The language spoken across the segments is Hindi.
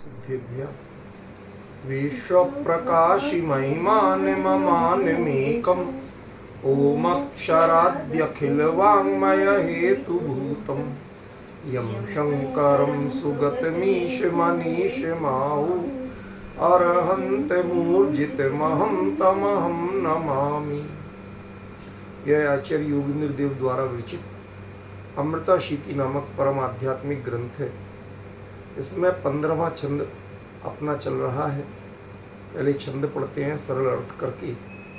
सिद्धेभ्यः विश्वप्रकाशि महिमानिममानिमेकम् ओमक्षराद्यखिलवाङ्मयहेतुभूतं यं शङ्करं सुगतमीशमनीशमाहु अरहन्तमूर्जितमहं तमहं नमामि। यह आचार्य योगेंद्र देव द्वारा विरचित अमृताशीति नामक परम आध्यात्मिक ग्रंथ है। इसमें 15वां छंद अपना चल रहा है। पहले छंद पढ़ते हैं सरल अर्थ करके,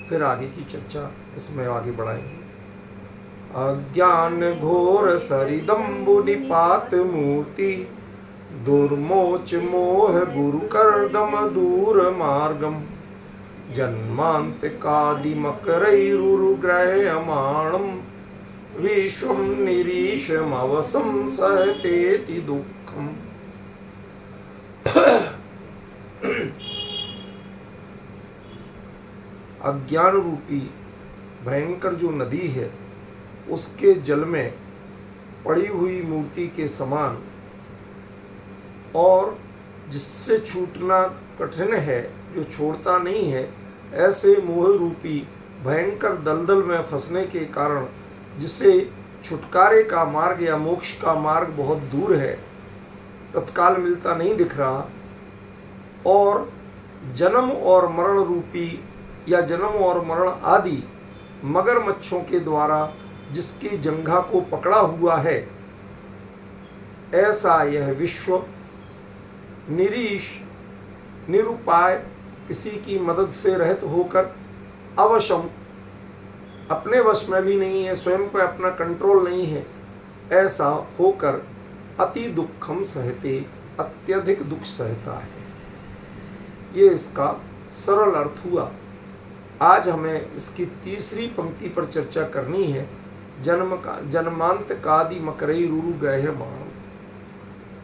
फिर आगे की चर्चा इसमें आगे बढ़ाएंगे। अज्ञान घोर सरिदम्बु निपात मूर्ति दुर्मोच मोह गुरु करदम दूर मार्गम जन्मांतकादिमकरैरुग्रहमाणं विश्वं निरीशमवसं सहतेति दुःखम्। अज्ञान रूपी भयंकर जो नदी है उसके जल में पड़ी हुई मूर्ति के समान और जिससे छूटना कठिन है, जो छोड़ता नहीं है, ऐसे मोह रूपी भयंकर दलदल में फंसने के कारण जिसे छुटकारे का मार्ग या मोक्ष का मार्ग बहुत दूर है, तत्काल मिलता नहीं दिख रहा, और जन्म और मरण रूपी या जन्म और मरण आदि मगरमच्छों के द्वारा जिसकी जंघा को पकड़ा हुआ है, ऐसा यह विश्व निरीश निरुपाय किसी की मदद से रहित होकर अवशम अपने वश में भी नहीं है, स्वयं पर अपना कंट्रोल नहीं है, ऐसा होकर अति दुखम सहते अत्यधिक दुख सहता है। ये इसका सरल अर्थ हुआ। आज हमें इसकी तीसरी पंक्ति पर चर्चा करनी है। जन्मांत कादि मकरई रुरु गह माणम।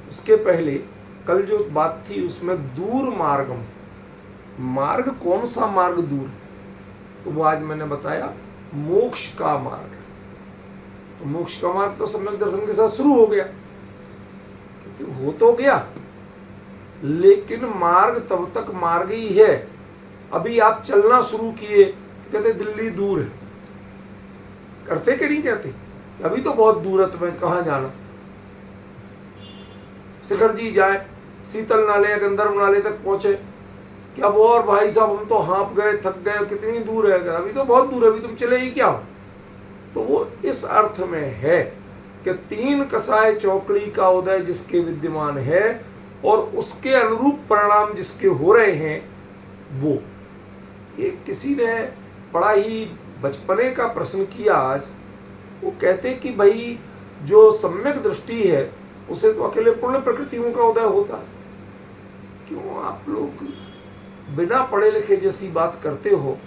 उसके पहले कल जो बात थी उसमें दूर मार्गम, मार्ग कौन सा मार्ग दूर, तो वो आज मैंने बताया मोक्ष का मार्ग। तो मोक्ष का मार्ग तो सम्यक दर्शन के साथ शुरू हो गया, हो तो गया, लेकिन मार्ग तब तक मार्ग ही है। अभी आप चलना शुरू किए तो कहते दिल्ली दूर है, करते कि नहीं कहते, अभी तो बहुत दूर है, तुम्हें कहाँ जाना। शिखर जी जाए, शीतल नाले या गंधर्व नाले तक पहुंचे, कि अब और भाई साहब हम तो हाँप गए, थक गए, कितनी दूर है, अभी तो बहुत दूर है, अभी तुम चले ही क्या हो। तो वो इस अर्थ में है कि तीन कसाय चौकड़ी का उदय जिसके विद्यमान है और उसके अनुरूप परिणाम जिसके हो रहे हैं, वो ये किसी ने बड़ा ही बचपने का प्रश्न किया आज। वो कहते कि भाई जो सम्यक दृष्टि है उसे तो अकेले पूर्ण प्रकृतियों का उदय होता है, क्यों आप लोग बिना पढ़े लिखे जैसी बात करते हो।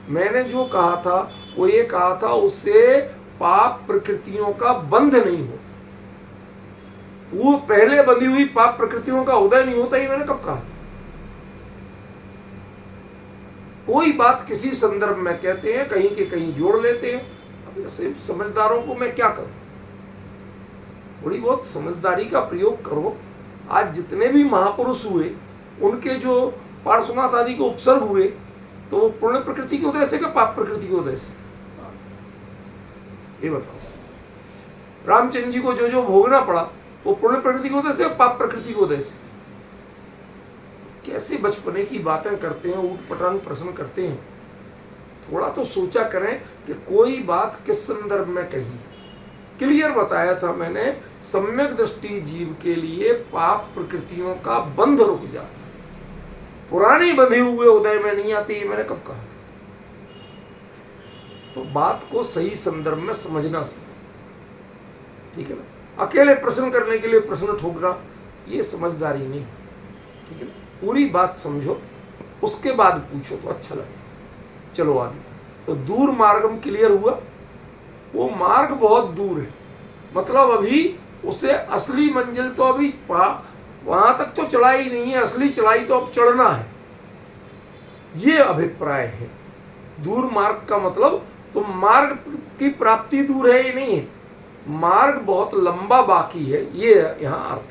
मैंने जो कहा था वो ये कहा था उससे पाप प्रकृतियों का बंध नहीं होता, वो पहले बंधी हुई पाप प्रकृतियों का उदय नहीं होता, ही मैंने कब कहा था। कोई बात किसी संदर्भ में कहते हैं, कहीं के कहीं जोड़ लेते हैं। अब ऐसे समझदारों को मैं क्या करूं, थोड़ी बहुत समझदारी का प्रयोग करो। आज जितने भी महापुरुष हुए उनके जो पार्श्वनाथ आदि के उपसर्ग हुए, तो वो पूर्ण प्रकृति के उदय से क्या पाप प्रकृति के उदय से, ये बताओ। रामचंद्र जी को जो जो भोगना पड़ा वो पूर्ण प्रकृति के उदय से पाप प्रकृति के उदय से। कैसे बचपने की बातें करते हैं, ऊट पटांग प्रश्न करते हैं। थोड़ा तो सोचा करें कि कोई बात किस संदर्भ में कही। क्लियर बताया था मैंने, सम्यक दृष्टि जीव के लिए पाप प्रकृतियों का बंध रुक जाता, पुराने बंधे हुए उदय में नहीं आते, ये मैंने कब कहा था। तो बात को सही संदर्भ में समझना सीखो, ठीक है ना। अकेले प्रश्न करने के लिए प्रश्न ठोकना ये समझदारी नहीं, ठीक है ना। पूरी बात समझो, उसके बाद पूछो तो अच्छा लगे। चलो आगे। तो दूर मार्गम क्लियर हुआ। वो मार्ग बहुत दूर है, मतलब अभी उसे असली मंजिल तो अभी वहां तक तो चढ़ाई नहीं है, असली चढ़ाई तो अब चढ़ना है, ये अभिप्राय है। दूर मार्ग का मतलब तो मार्ग की प्राप्ति दूर है, ये नहीं है, मार्ग बहुत लंबा बाकी है, ये यहाँ अर्थ।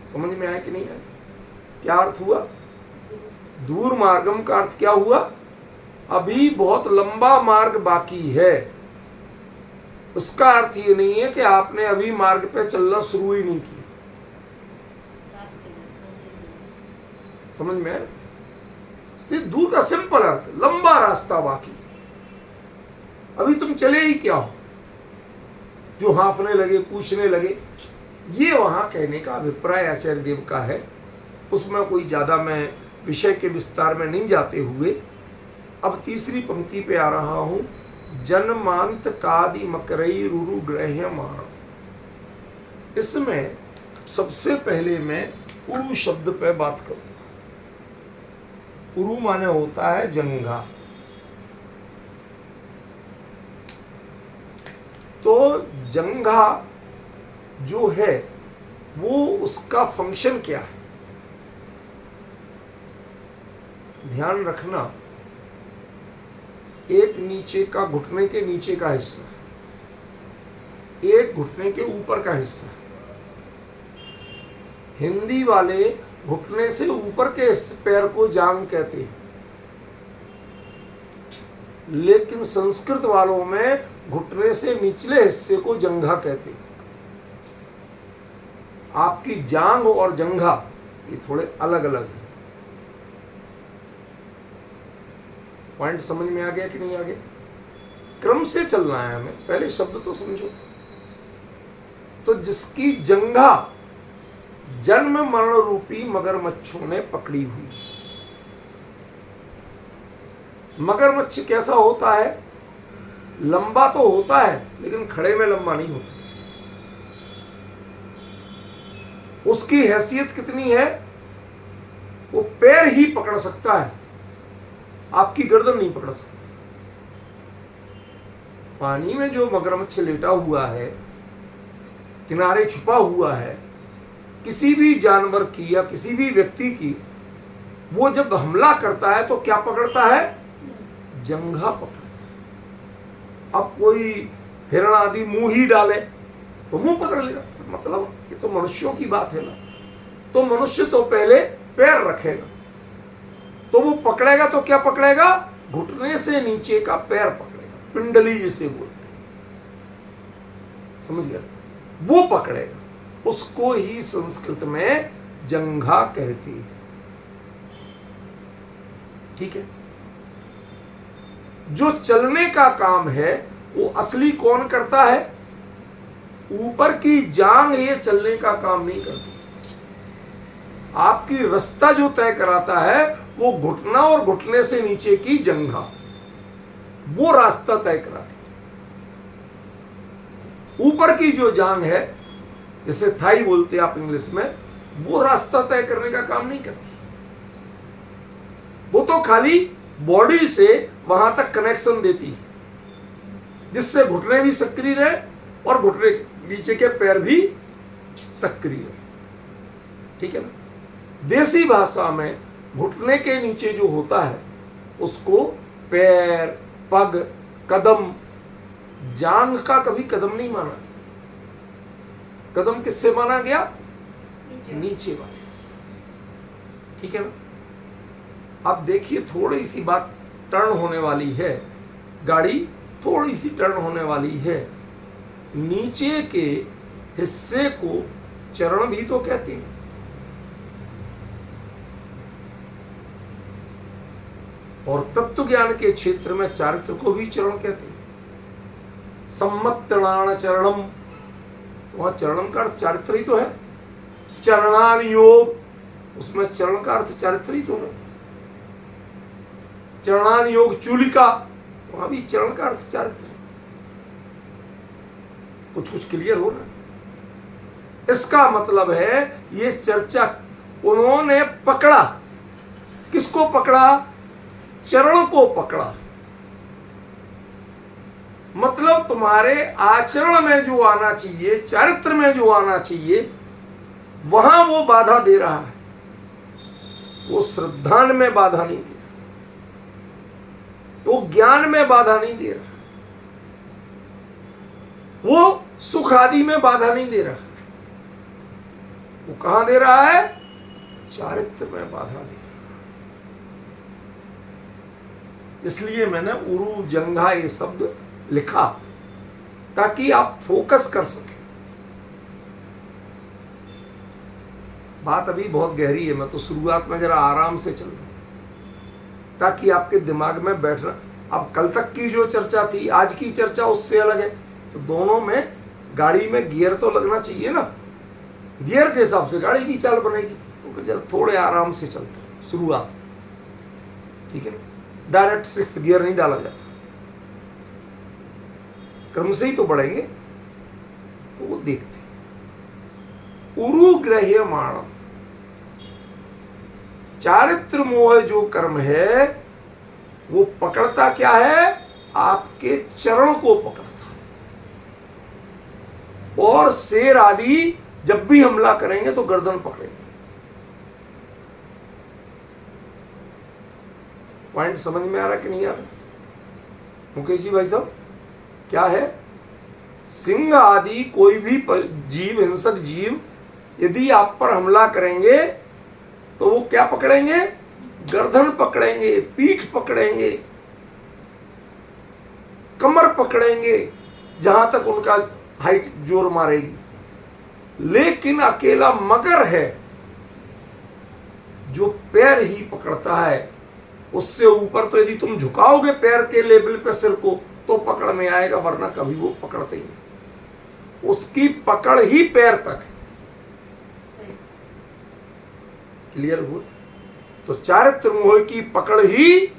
समझ में आया कि नहीं आया? क्या अर्थ हुआ? दूर मार्गम का अर्थ क्या हुआ? अभी बहुत लंबा मार्ग बाकी है। उसका अर्थ ये नहीं है कि आपने अभी मार्ग पे चलना शुरू ही नहीं किया। समझ में आया? सिर्फ दूर का सिंपल अर्थ, लंबा रास्ता बाकी, अभी तुम चले ही क्या हो, जो हाँफने लगे, पूछने लगे। ये वहां कहने का अभिप्राय आचार्य देव का है। उसमें कोई ज्यादा मैं विषय के विस्तार में नहीं जाते हुए अब तीसरी पंक्ति पे आ रहा हूं। जन्मांत कादि मकरई रुरु ग्रह्यमाण। इसमें सबसे पहले मैं उरु शब्द पे बात करूं। उरु माने होता है जंघा। तो जंघा जो है वो उसका फंक्शन क्या है? ध्यान रखना, एक नीचे का, घुटने के नीचे का हिस्सा, एक घुटने के ऊपर का हिस्सा। हिंदी वाले घुटने से ऊपर के पैर को जांग कहते हैं, लेकिन संस्कृत वालों में घुटने से निचले हिस्से को जंघा कहते हैं। आपकी जांग और जंघा ये थोड़े अलग अलग हैं। पॉइंट समझ में आ गया कि नहीं आ गया? क्रम से चलना है हमें, पहले शब्द तो समझो। तो जिसकी जंघा जन्म मरण रूपी मगरमच्छों ने पकड़ी हुई। मगरमच्छ कैसा होता है? लंबा तो होता है लेकिन खड़े में लंबा नहीं होता। उसकी हैसियत कितनी है? वो पैर ही पकड़ सकता है, आपकी गर्दन नहीं पकड़ सकता। पानी में जो मगरमच्छ लेटा हुआ है, किनारे छुपा हुआ है, किसी भी जानवर की या किसी भी व्यक्ति की, वो जब हमला करता है तो क्या पकड़ता है? जंघा पकड़ता है। अब कोई हिरण आदि मुंह ही डाले तो मुंह पकड़ लेगा, मतलब ये तो मनुष्यों की बात है ना। तो मनुष्य तो पहले पैर रखेगा, तो वो पकड़ेगा तो क्या पकड़ेगा? घुटने से नीचे का पैर पकड़ेगा, पिंडली जिसे बोलते हैं, समझ गया? वो पकड़ेगा, उसको ही संस्कृत में जंघा कहती है। ठीक है? जो चलने का काम है वो असली कौन करता है? ऊपर की जांग ये चलने का काम नहीं करती। आपकी रास्ता जो तय कराता है वो घुटना और घुटने से नीचे की जंघा, वो रास्ता तय कराती है। ऊपर की जो जांग है, जैसे थाई बोलते हैं आप इंग्लिश में, वो रास्ता तय करने का काम नहीं करती। वो तो खाली बॉडी से वहां तक कनेक्शन देती है, जिससे घुटने भी सक्रिय रहे और घुटने नीचे के पैर भी सक्रिय रहे। ठीक है ना? देसी भाषा में घुटने के नीचे जो होता है उसको पैर, पग, कदम, जांग का कभी कदम नहीं माना। कदम किससे माना गया? नीचे वाले। ठीक है ना? अब देखिए, थोड़ी सी बात टर्न होने वाली है, गाड़ी थोड़ी सी टर्न होने वाली है। नीचे के हिस्से को चरण भी तो कहते हैं। और तत्व ज्ञान के क्षेत्र में चारित्र को भी चरण कहते हैं। सम्मत्तणान चरणम, तो वहां चरणम का अर्थ चारित्र ही तो है। चरणान योग, उसमें चरण का अर्थ चारित्र ही तो है। चरणान योग चूलिका, वहां भी चरण का अर्थ चारित्र। कुछ कुछ क्लियर हो रहा है? इसका मतलब है ये चर्चा उन्होंने पकड़ा। किसको पकड़ा? चरण को पकड़ा। मतलब तुम्हारे आचरण में जो आना चाहिए, चारित्र में जो आना चाहिए, वहां वो बाधा दे रहा है। वो श्रद्धान में बाधा नहीं दे रहा, वो ज्ञान में बाधा नहीं दे रहा, वो सुख आदि में बाधा नहीं दे रहा। वो कहां दे रहा है? चारित्र में बाधा दे। इसलिए मैंने उरु जंघा ये शब्द लिखा ताकि आप फोकस कर सकें। बात अभी बहुत गहरी है, मैं तो शुरुआत में जरा आराम से चल रहा हूं ताकि आपके दिमाग में बैठना। अब कल तक की जो चर्चा थी, आज की चर्चा उससे अलग है, तो दोनों में गाड़ी में गियर तो लगना चाहिए ना, गियर के हिसाब से गाड़ी की चाल बनेगी। तो जरा थोड़े आराम से चलते शुरुआत, ठीक है ना, डायरेक्ट 6th गियर नहीं डाला जाता, क्रम से ही तो बढ़ेंगे। तो वो देखते उरुग्रह्यमाणम, चारित्र मोह जो कर्म है वो पकड़ता क्या है, आपके चरण को पकड़ता। और शेर आदि जब भी हमला करेंगे तो गर्दन पकड़ेंगे। पॉइंट समझ में आ रहा कि नहीं आ रहा? मुकेश जी भाई साहब, क्या है, सिंह आदि कोई भी जीव, हिंसक जीव यदि आप पर हमला करेंगे तो वो क्या पकड़ेंगे, गर्दन पकड़ेंगे, पीठ पकड़ेंगे, कमर पकड़ेंगे, जहां तक उनका हाइट जोर मारेगी। लेकिन अकेला मगर है जो पैर ही पकड़ता है। उससे ऊपर तो यदि तुम झुकाओगे पैर के लेवल पे सिर को तो पकड़ में आएगा, वरना कभी वो पकड़ते ही नहीं। उसकी पकड़ ही पैर तक है। क्लियर हुआ? तो चारित्र मोह की पकड़ ही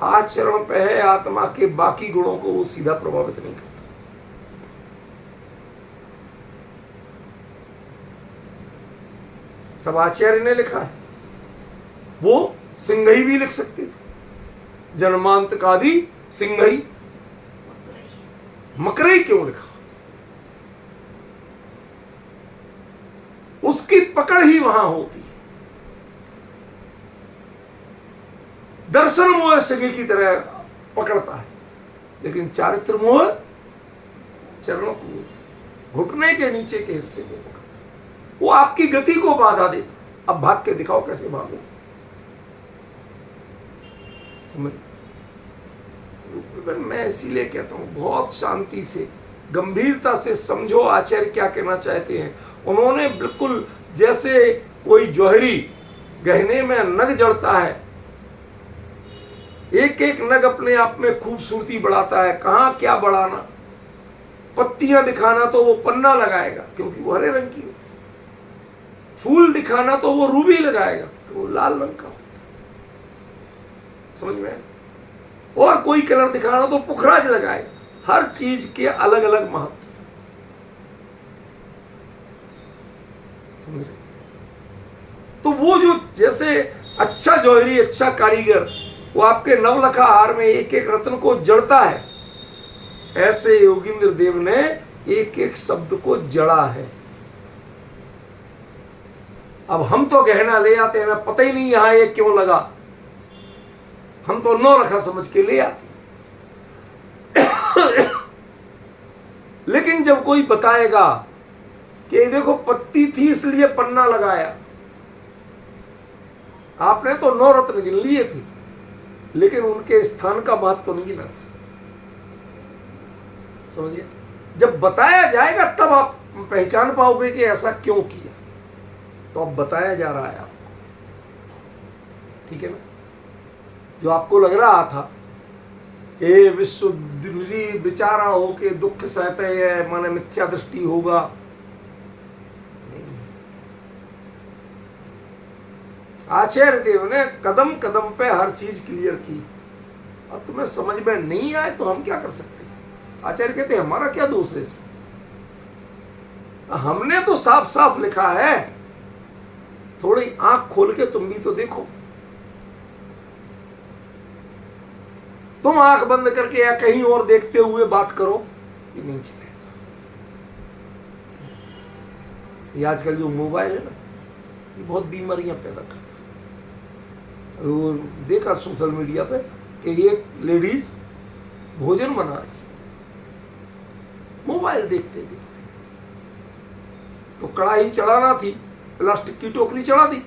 आचरण पे है, आत्मा के बाकी गुणों को वो सीधा प्रभावित नहीं करता। सब आचार्य ने लिखा है, वो सिंघई भी लिख सकते थे, जन्मांतकादि सिंघई, मकरई क्यों लिखा? उसकी पकड़ ही वहां होती है। दर्शन मोह सिंह की तरह पकड़ता है, लेकिन चारित्र मोह चरणों को, घुटने के नीचे के हिस्से को पकड़ता है। वो आपकी गति को बाधा देता। अब भाग के दिखाओ कैसे भागो, समझ? मैं इसीलिए कहता हूं बहुत शांति से, गंभीरता से समझो आचार्य क्या कहना चाहते हैं। उन्होंने बिल्कुल जैसे कोई जौहरी गहने में नग जड़ता है, एक एक नग अपने आप में खूबसूरती बढ़ाता है। कहाँ क्या बढ़ाना, पत्तियां दिखाना तो वो पन्ना लगाएगा क्योंकि वो हरे रंग की होती है, फूल दिखाना तो वो रूबी लगाएगा क्योंकि वो लाल रंग का होता है। समझ में? और कोई कलर दिखाना तो पुखराज लगाएगा। हर चीज के अलग अलग महत्व, समझ? तो वो जो जैसे अच्छा जौहरी, अच्छा कारीगर, वो आपके नवलखा हार में एक एक रत्न को जड़ता है, ऐसे योगींद्र देव ने एक एक शब्द को जड़ा है। अब हम तो गहना ले आते हैं, हमें पता ही नहीं यहां ये क्यों लगा, हम तो नौलखा समझ के ले आते। लेकिन जब कोई बताएगा कि देखो पत्ती थी इसलिए पन्ना लगाया, आपने तो 9 रत्न गिन लिए थे लेकिन उनके स्थान का महत्व तो नहीं गिना था। समझिए? जब बताया जाएगा तब आप पहचान पाओगे कि ऐसा क्यों किया। तो अब बताया जा रहा है आपको, ठीक है ना? जो आपको लग रहा था कि विश्व बेचारा हो के दुख सहते है, माने मिथ्या दृष्टि होगा, आचार्य देव ने कदम कदम पे हर चीज क्लियर की। अब तुम्हें समझ में नहीं आए तो हम क्या कर सकते हैं? आचार्य कहते हैं हमारा क्या दोष है, हमने तो साफ साफ लिखा है, थोड़ी आंख खोल के तुम भी तो देखो। तुम आंख बंद करके या कहीं और देखते हुए बात करो, ये नहीं चलेगा। ये आजकल जो मोबाइल है ना, ये बहुत बीमारियां पैदा करता है। वो देखा सोशल मीडिया पे कि एक लेडीज भोजन बना रही, मोबाइल देखते देखते, तो कढ़ाई चढ़ाना थी, प्लास्टिक की टोकरी चढ़ा दी,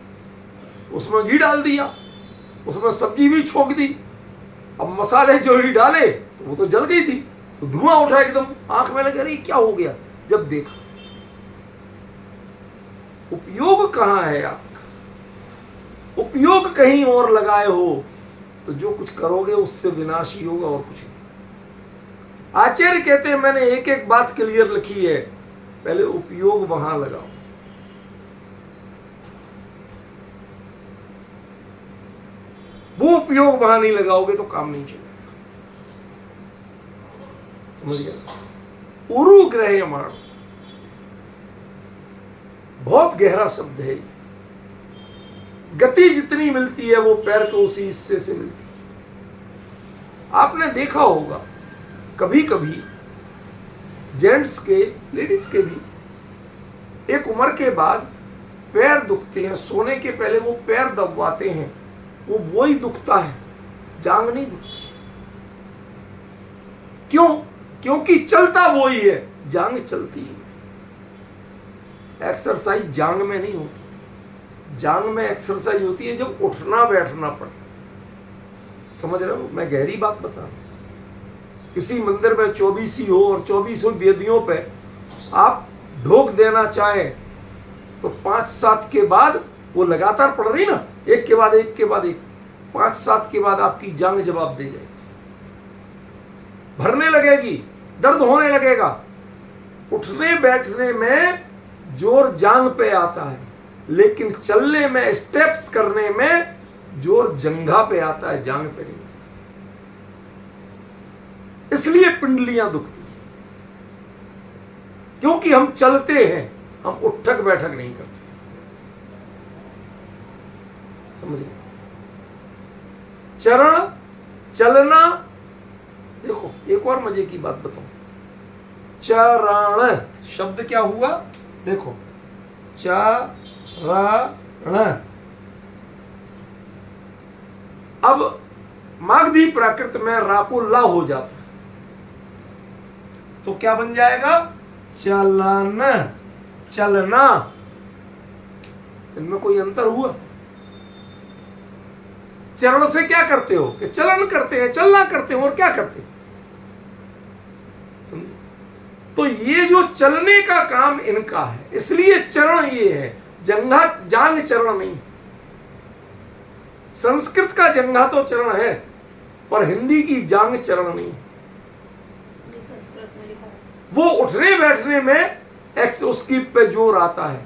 उसमें घी डाल दिया, उसमें सब्जी भी छोंक दी। अब मसाले जो ही डाले तो वो तो जल गई थी, तो धुआं उठा एकदम, आंख में लगे अरे क्या हो गया। जब देखा उपयोग कहाँ है आपका, उपयोग कहीं और लगाए हो तो जो कुछ करोगे उससे विनाश ही होगा और कुछ नहीं। आचार्य कहते हैं मैंने एक एक बात क्लियर लिखी है, पहले उपयोग वहां लगाओ। वो उपयोग वहां नहीं लगाओगे तो काम नहीं चलेगा। समझ गया। उरु ग्रह्यमाण बहुत गहरा शब्द है। गति जितनी मिलती है वो पैर को उसी हिस्से से मिलती है। आपने देखा होगा कभी कभी जेंट्स के, लेडीज के भी एक उम्र के बाद पैर दुखते हैं, सोने के पहले वो पैर दबाते हैं, वो वही दुखता है, जांग नहीं दुखती। क्यों? क्योंकि चलता वही है, जांग चलती है। एक्सरसाइज जांग में नहीं होती, जांग में एक्सरसाइज होती है जब उठना बैठना पड़े। समझ रहे हो? मैं गहरी बात बता रहा हूं। किसी मंदिर में 24 हो और 24 वेदियों पे आप ढोक देना चाहें तो 5-7 के बाद वो लगातार पड़ रही ना, एक के बाद एक के बाद एक, 5-7 के बाद आपकी जांग जवाब दे जाएगी, भरने लगेगी, दर्द होने लगेगा। उठने बैठने में जोर जांग पे आता है, लेकिन चलने में, स्टेप्स करने में जोर जंघा पे आता है, जांग पे नहीं। इसलिए पिंडलियां दुखती हैं, क्योंकि हम चलते हैं, हम उठक बैठक नहीं करते। समझिए? चरण चलना, देखो एक और मजे की बात बताऊं, चरण शब्द क्या हुआ, देखो चरण। अब मागधी प्राकृत में रा को ला हो जाता है, तो क्या बन जाएगा? चलन, चलना। इनमें कोई अंतर हुआ? चरण से क्या करते हो कि चलन करते हैं, चलना करते हैं, और क्या करते हैं? समझे? तो ये जो चलने का काम इनका है, इसलिए चरण ये है, जंघा जांग चरण नहीं। संस्कृत का जंघा तो चरण है, पर हिंदी की जांग चरण नहीं। वो उठने बैठने में एक्स उसकी पे जोर आता है,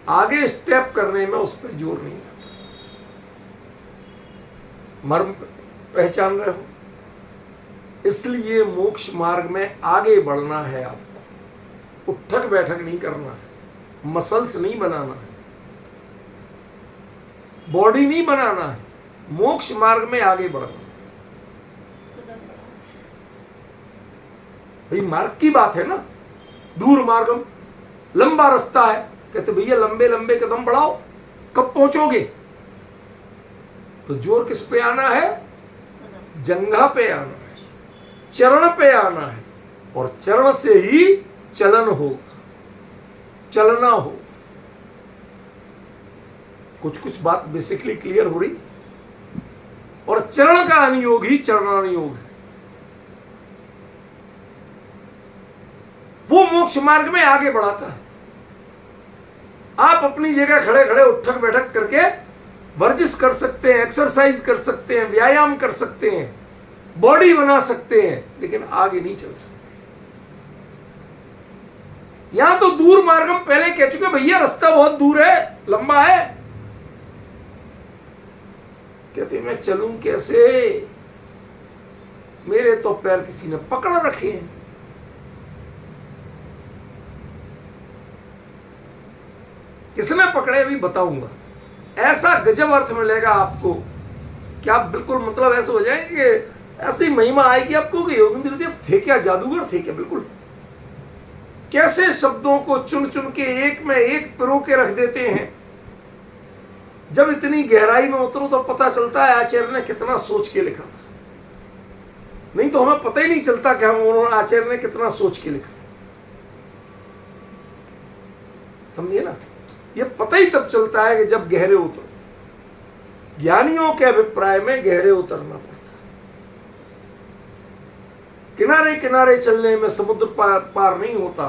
आगे स्टेप करने में उस पर जोर नहीं आता। मर्म पहचान रहे हो? इसलिए मोक्ष मार्ग में आगे बढ़ना है आपको, उठक बैठक नहीं करना है, मसल्स नहीं बनाना है, बॉडी नहीं बनाना है, मोक्ष मार्ग में आगे बढ़ना। भाई मार्ग की बात है ना, दूर मार्गम, लंबा रास्ता है, कहते भैया लंबे लंबे कदम बढ़ाओ, कब पहुंचोगे? तो जोर किस पे आना है? जंघा पे आना है, चरण पे आना है, और चरण से ही चलन होगा, चलना हो। कुछ कुछ बात बेसिकली क्लियर हो रही। और चरण का अनुयोग ही चरणानुयोग है। वो मोक्ष मार्ग में आगे बढ़ाता है। आप अपनी जगह खड़े खड़े उठक बैठक करके वर्जिश कर सकते हैं, एक्सरसाइज कर सकते हैं, व्यायाम कर सकते हैं, बॉडी बना सकते हैं, लेकिन आगे नहीं चल सकते। यहां तो दूर मार्ग हम पहले कह चुके, भैया रास्ता बहुत दूर है, लंबा है। कहते मैं चलूं कैसे, मेरे तो पैर किसी ने पकड़ रखे हैं। किसने पकड़े अभी बताऊंगा। ऐसा गजब अर्थ मिलेगा आपको कि आप बिल्कुल मतलब ऐसे हो जाएंगे कि ऐसी महिमा आएगी आपको कि योगेंद्र जी थे क्या, जादूगर थे क्या। बिल्कुल कैसे शब्दों को चुन चुन के एक में एक पिरो के रख देते हैं। जब इतनी गहराई में उतरो तो पता चलता है आचार्य ने कितना सोच के लिखा था। नहीं तो हमें पता ही नहीं चलता कि हम उन्होंने आचार्य ने कितना सोच के लिखा। समझिए ना, ये पता ही तब चलता है कि जब गहरे उतरो। ज्ञानियों के अभिप्राय में गहरे उतरना पड़ता। किनारे किनारे चलने में समुद्र पार नहीं होता।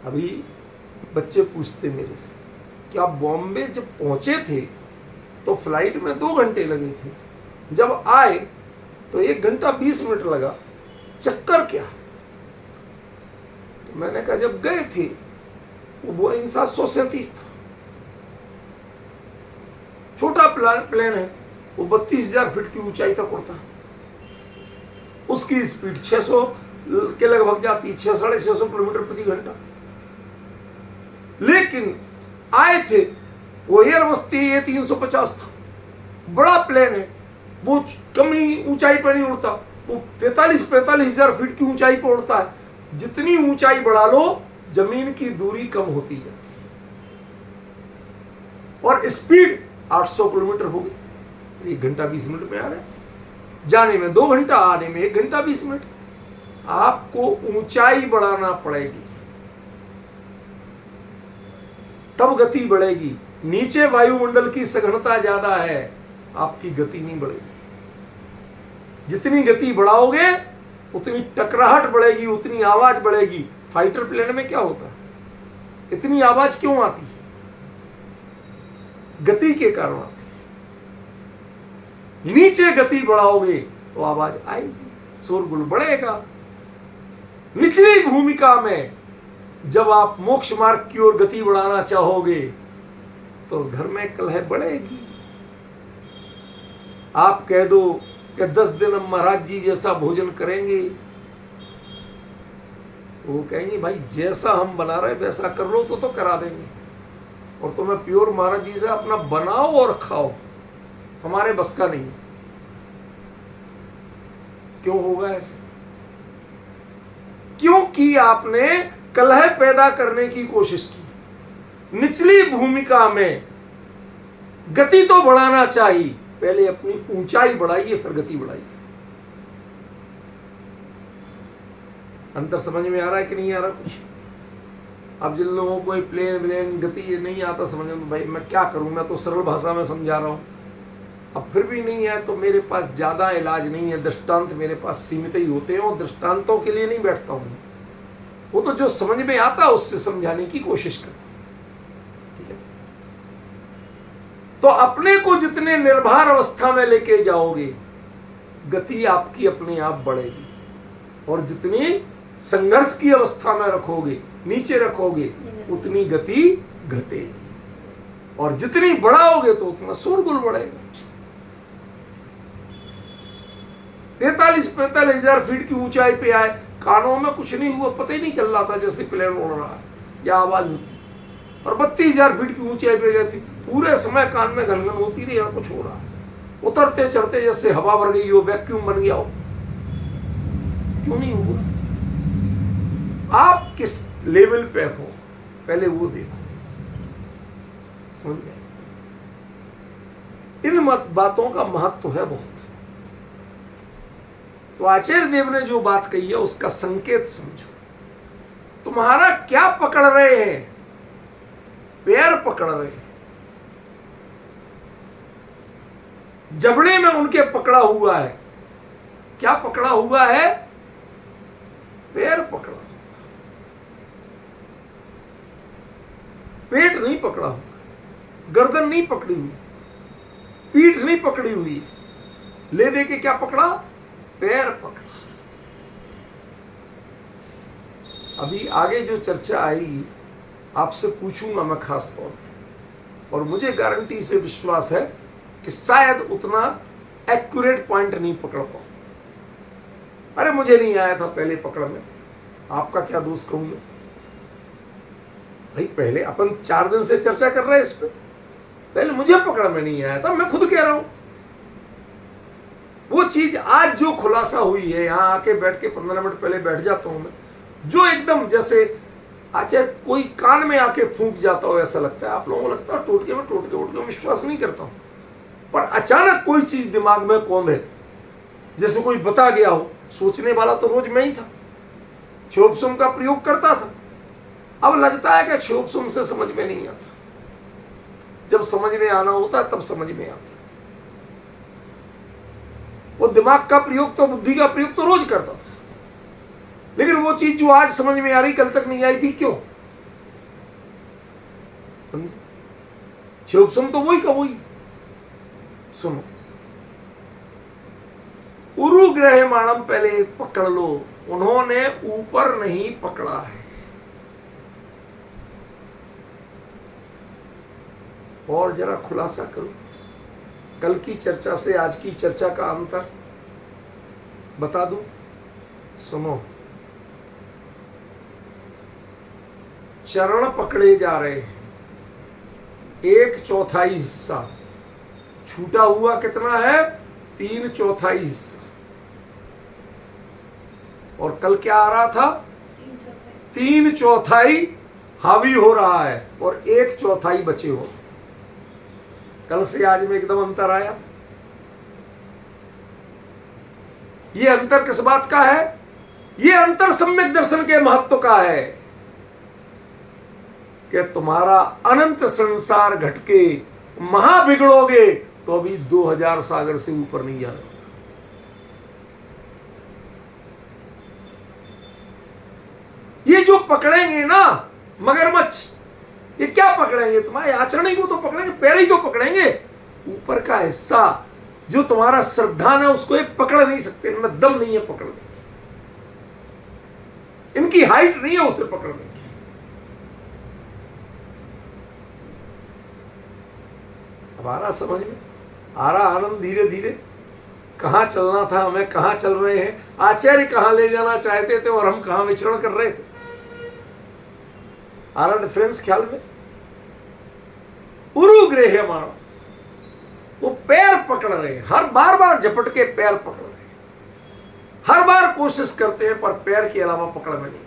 अभी बच्चे पूछते मेरे से कि आप बॉम्बे जब पहुंचे थे तो फ्लाइट में 2 घंटे लगे थे, जब आए तो 1 घंटा 20 मिनट लगा, चक्कर क्या? तो मैंने कहा जब गए थे वो बोइंग 737 था, छोटा प्लेन है, वो 32,000 फीट की ऊंचाई तक उड़ता, उसकी स्पीड 600 के लगभग जाती है, 600-650 किलोमीटर प्रति घंटा। लेकिन आए थे वो एयरबस A350 था, बड़ा प्लेन है, वो कम ही ऊंचाई पर नहीं उड़ता, वो 43-45,000 फीट की ऊंचाई पर उड़ता है। जितनी ऊंचाई बढ़ा लो जमीन की दूरी कम होती जाती और स्पीड 800 किलोमीटर हो गई, तो 1 घंटा 20 मिनट में आ रहा है। जाने में 2 घंटा, आने में 1 घंटा 20 मिनट। आपको ऊंचाई बढ़ाना पड़ेगी तब गति बढ़ेगी। नीचे वायुमंडल की सघनता ज्यादा है, आपकी गति नहीं बढ़ेगी। जितनी गति बढ़ाओगे उतनी टकराहट बढ़ेगी, उतनी आवाज बढ़ेगी। फाइटर प्लेन में क्या होता है, इतनी आवाज क्यों आती? गति के कारण आती। नीचे गति बढ़ाओगे तो आवाज आएगी, शोरगुल बढ़ेगा। निचली भूमिका में जब आप मोक्ष मार्ग की ओर गति बढ़ाना चाहोगे तो घर में कलह बढ़ेगी। आप कह दो कि 10 दिन हम महाराज जी जैसा भोजन करेंगे, तो वो कहेंगे भाई जैसा हम बना रहे वैसा कर लो तो करा देंगे, और तुम्हें प्योर महाराज जी से अपना बनाओ और खाओ, हमारे बस का नहीं। क्यों होगा ऐसा? क्योंकि आपने कलह पैदा करने की कोशिश की। निचली भूमिका में गति तो बढ़ाना चाहिए, पहले अपनी ऊंचाई बढ़ाइए फिर गति बढ़ाइए। अंतर समझ में आ रहा है कि नहीं आ रहा कुछ? अब जिन लोगों को प्लेन गति नहीं आता समझ में, तो भाई मैं क्या करूं, मैं तो सरल भाषा में समझा रहा हूं। अब फिर भी नहीं है तो मेरे पास ज़्यादा इलाज नहीं है, दृष्टांत मेरे पास सीमित ही होते हैं और दृष्टांतों के लिए नहीं बैठता हूँ। वो तो जो समझ में आता है उससे समझाने की कोशिश करता हूँ, ठीक है। तो अपने को जितने निर्भर अवस्था में लेके जाओगे गति आपकी अपने आप बढ़ेगी, और जितनी संघर्ष की अवस्था में रखोगे, नीचे रखोगे, उतनी गति घटेगी, और जितनी बढ़ाओगे तो उतना शोरगुल बढ़ेगा। 43-45,000 फीट की ऊंचाई पे आए, कानों में कुछ नहीं हुआ, पता ही नहीं चल रहा था जैसे प्लेन उड़ रहा है या आवाज होती। और 32,000 फीट की ऊंचाई पे गई थी, पूरे समय कान में घनघन होती रही, कुछ हो रहा है। उतरते चढ़ते जैसे हवा भर गई हो, वैक्यूम बन गया हो। क्यों नहीं हुआ? आप किस लेवल पे हो पहले वो देखो, समझ गए? इन बातों का महत्व है बहुत। तो आचार्य देव ने जो बात कही है उसका संकेत समझो। तुम्हारा क्या पकड़ रहे हैं? पैर पकड़ रहे हैं, जबड़े में उनके पकड़ा हुआ है। क्या पकड़ा हुआ है? पैर पकड़ा, पेट नहीं पकड़ा हुआ, गर्दन नहीं पकड़ी हुई, पीठ नहीं पकड़ी हुई, ले दे के क्या पकड़ा? पैर पकड़ा। अभी आगे जो चर्चा आएगी आपसे पूछूंगा मैं खास तौर पर, और मुझे गारंटी से विश्वास है कि शायद उतना एक्यूरेट पॉइंट नहीं पकड़ पाऊं। अरे मुझे नहीं आया था पहले पकड़ में, आपका क्या दोष कहूंगा भाई? पहले अपन 4 दिन से चर्चा कर रहे हैं इस पे, पहले मुझे पकड़ में नहीं आया था, मैं खुद कह रहा हूं। वो चीज आज जो खुलासा हुई है, यहां आके बैठ के 15 मिनट पहले बैठ जाता हूं मैं, जो एकदम जैसे अच्छा कोई कान में आके फूंक जाता हो ऐसा लगता है। आप लोगों को लगता है टोटके में टोटके विश्वास नहीं करता हूं, पर अचानक कोई चीज दिमाग में कौंधे, जैसे कोई बता गया हो। सोचने वाला तो रोज मैं ही था, क्षोभसुम का प्रयोग करता था। अब लगता है कि क्षोभसुम से समझ में नहीं आता, जब समझ में आना होता है तब समझ में आता है। वो दिमाग का प्रयोग तो, बुद्धि का प्रयोग तो रोज करता था, लेकिन वो चीज जो आज समझ में आ रही कल तक नहीं आई थी, क्यों? समझे? शिवोपम तो वही का वही। सुनो, उरु ग्रह माणम पहले पकड़ लो, उन्होंने ऊपर नहीं पकड़ा है। और जरा खुलासा करो, कल की चर्चा से आज की चर्चा का अंतर बता दूं। सुनो, चरण पकड़े जा रहे हैं, 1/4 हिस्सा छूटा हुआ कितना है? 3/4 हिस्सा। और कल क्या आ रहा था? 3/4 हावी हो रहा है और 1/4 बचे हो। कल से आज में एकदम अंतर आया। ये अंतर किस बात का है? ये अंतर सम्यक दर्शन के महत्व का है कि तुम्हारा अनंत संसार घटके महा बिगड़ोगे तो अभी 2000 सागर से ऊपर नहीं जाना। ये जो पकड़ेंगे ना मगरमच्छ, ये क्या पकड़ेंगे? तुम्हारे आचरण ही को तो पकड़ेंगे, पैर ही तो पकड़ेंगे। ऊपर का हिस्सा जो तुम्हारा श्रद्धान है उसको ये पकड़ नहीं सकते, इनमें दम नहीं है पकड़ने की, इनकी हाइट नहीं है उसे पकड़ने की। अब आ रहा समझ में? आ रहा आनंद धीरे धीरे? कहां चलना था हमें, कहां चल रहे हैं, आचार्य कहां ले जाना चाहते थे और हम कहां विचरण कर रहे थे। आ रहा डिफरेंस ख्याल में? उरु ग्रह मानो, वो पैर पकड़ रहे हैं, हर बार झपट के पैर पकड़ रहे हैं, हर बार कोशिश करते हैं पर पैर के अलावा पकड़ में नहीं।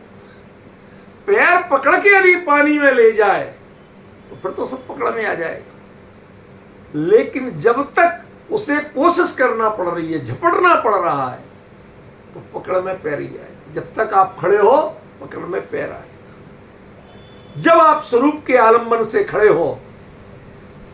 पैर पकड़ के यदि पानी में ले जाए तो फिर तो सब पकड़ में आ जाएगा, लेकिन जब तक उसे कोशिश करना पड़ रही है, झपटना पड़ रहा है, तो पकड़ में पैर ही आएगा। जब तक आप खड़े हो पकड़ में पैर आएगा। जब आप स्वरूप के आलंबन से खड़े हो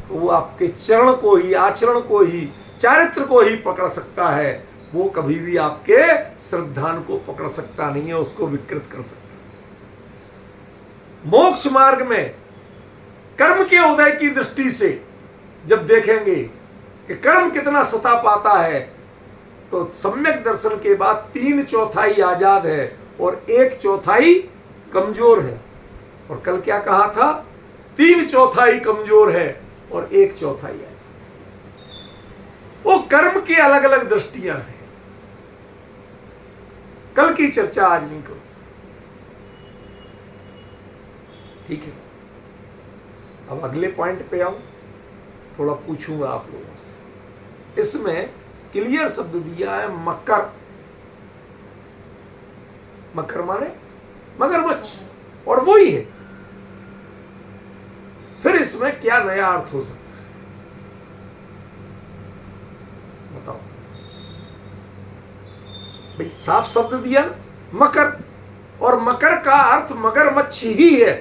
तो वो आपके चरण को ही, आचरण को ही, चारित्र को ही पकड़ सकता है। वो कभी भी आपके श्रद्धान को पकड़ सकता नहीं है, उसको विकृत कर सकता। मोक्ष मार्ग में कर्म के उदय की दृष्टि से जब देखेंगे कि कर्म कितना सता पाता है, तो सम्यक दर्शन के बाद 3/4 आजाद है और 1/4 कमजोर है। और कल क्या कहा था? 3/4 कमजोर है और 1/4 है। वो कर्म की अलग अलग दृष्टियां हैं, कल की चर्चा आज नहीं करूं, ठीक है? अब अगले पॉइंट पे आऊं, थोड़ा पूछूंगा आप लोगों से। इसमें क्लियर शब्द दिया है मकर। मकर माने मगरमच्छ, और वो ही है। फिर इसमें क्या नया अर्थ हो सकता है बताओ भाई? साफ शब्द दिया मकर, और मकर का अर्थ मगरमच्छ ही है,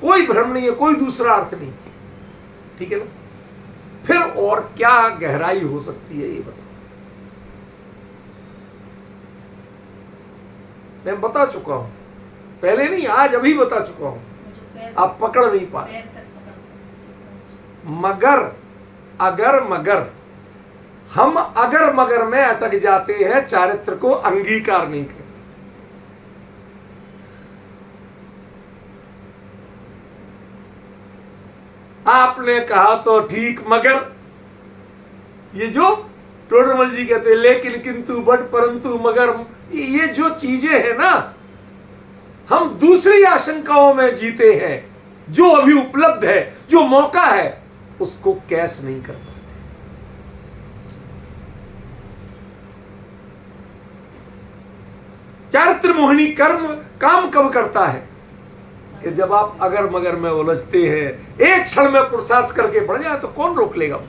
कोई भ्रम नहीं है, कोई दूसरा अर्थ नहीं, ठीक है ना? फिर और क्या गहराई हो सकती है ये बताओ। मैं बता चुका हूं, पहले नहीं आज अभी बता चुका हूं, आप पकड़ नहीं पाए। मगर, अगर मगर, हम अगर मगर में अटक जाते हैं, चारित्र को अंगीकार नहीं करते। आपने कहा तो ठीक, मगर ये जो टोडरमल जी कहते हैं लेकिन किंतु बट परंतु मगर, ये जो चीजें हैं ना, हम दूसरी आशंकाओं में जीते हैं। जो अभी उपलब्ध है, जो मौका है, उसको कैश नहीं कर पाते। चारित्र मोहिनी कर्म काम कब करता है? कि जब आप अगर मगर में उलझते हैं, एक क्षण में पुरुषार्थ करके बढ़ जाए तो कौन रोक लेगा?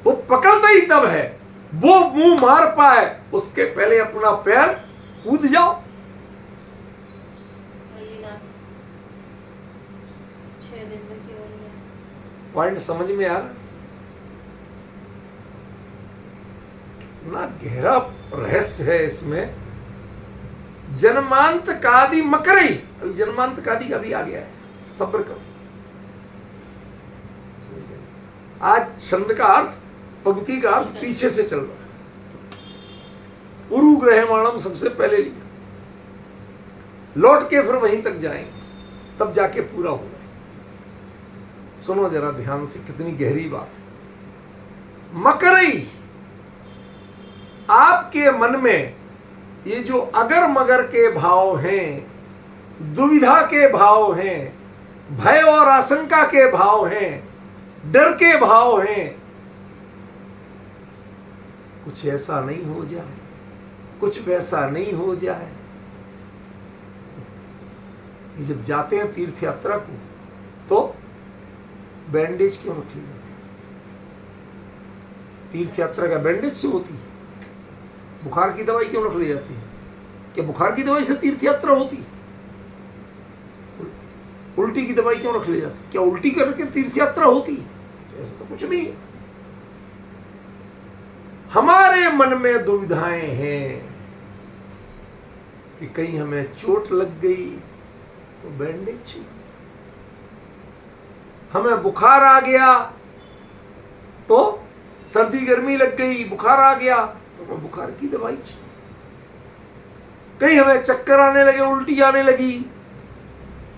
वो पकड़ता ही तब है, वो मुंह मार पाए उसके पहले अपना पैर कूद जाओ। पॉइंट समझ में आ रहा? कितना गहरा रहस्य है इसमें। जन्मांत कादि मकरई, अभी जन्मांत कादि का भी आ गया है, सब्र करो। आज छंद का अर्थ, पंक्ति का अर्थ पीछे से चल रहा है। उरु ग्रहमाणम सबसे पहले लिया, लौट के फिर वहीं तक जाएंगे, तब जाके पूरा होगा। सुनो जरा ध्यान से, कितनी गहरी बात है। मकरई, आपके मन में ये जो अगर मगर के भाव हैं, दुविधा के भाव हैं, भय और आशंका के भाव हैं, डर के भाव हैं, कुछ ऐसा नहीं हो जाए, कुछ वैसा नहीं हो जाए। ये जब जाते हैं तीर्थ यात्रा को तो बैंडेज क्यों रख ली जाती? तीर्थ यात्रा का बैंडेज से होती है। बुखार की दवाई क्यों रख ली जाती है? क्या बुखार की दवाई से तीर्थ यात्रा होती है? उल्टी की दवाई क्यों रख ली जाती है? क्या उल्टी करके तीर्थ यात्रा होती है? ऐसा तो कुछ नहीं है। हमारे मन में दुविधाएं हैं कि कहीं हमें चोट लग गई तो बैंडेज चाहिए, हमें बुखार आ गया तो सर्दी गर्मी लग गई, बुखार आ गया तो हमें बुखार की दवाई चाहिए, कहीं हमें चक्कर आने लगे, उल्टी आने लगी,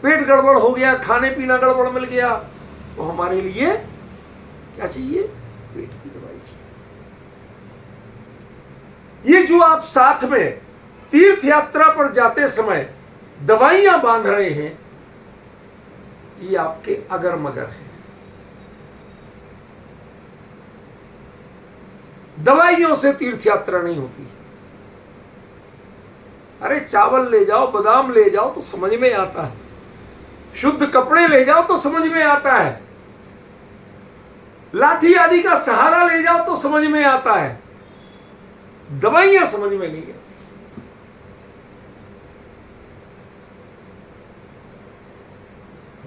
पेट गड़बड़ हो गया, खाने पीना गड़बड़ मिल गया, तो हमारे लिए क्या चाहिए? पेट की दवाई चाहिए। ये जो आप साथ में तीर्थ यात्रा पर जाते समय दवाइयां बांध रहे हैं, ये आपके अगर मगर है। दवाइयों से तीर्थ यात्रा नहीं होती। अरे चावल ले जाओ, बादाम ले जाओ तो समझ में आता है, शुद्ध कपड़े ले जाओ तो समझ में आता है, लाठी आदि का सहारा ले जाओ तो समझ में आता है, दवाइयां समझ में नहीं आती।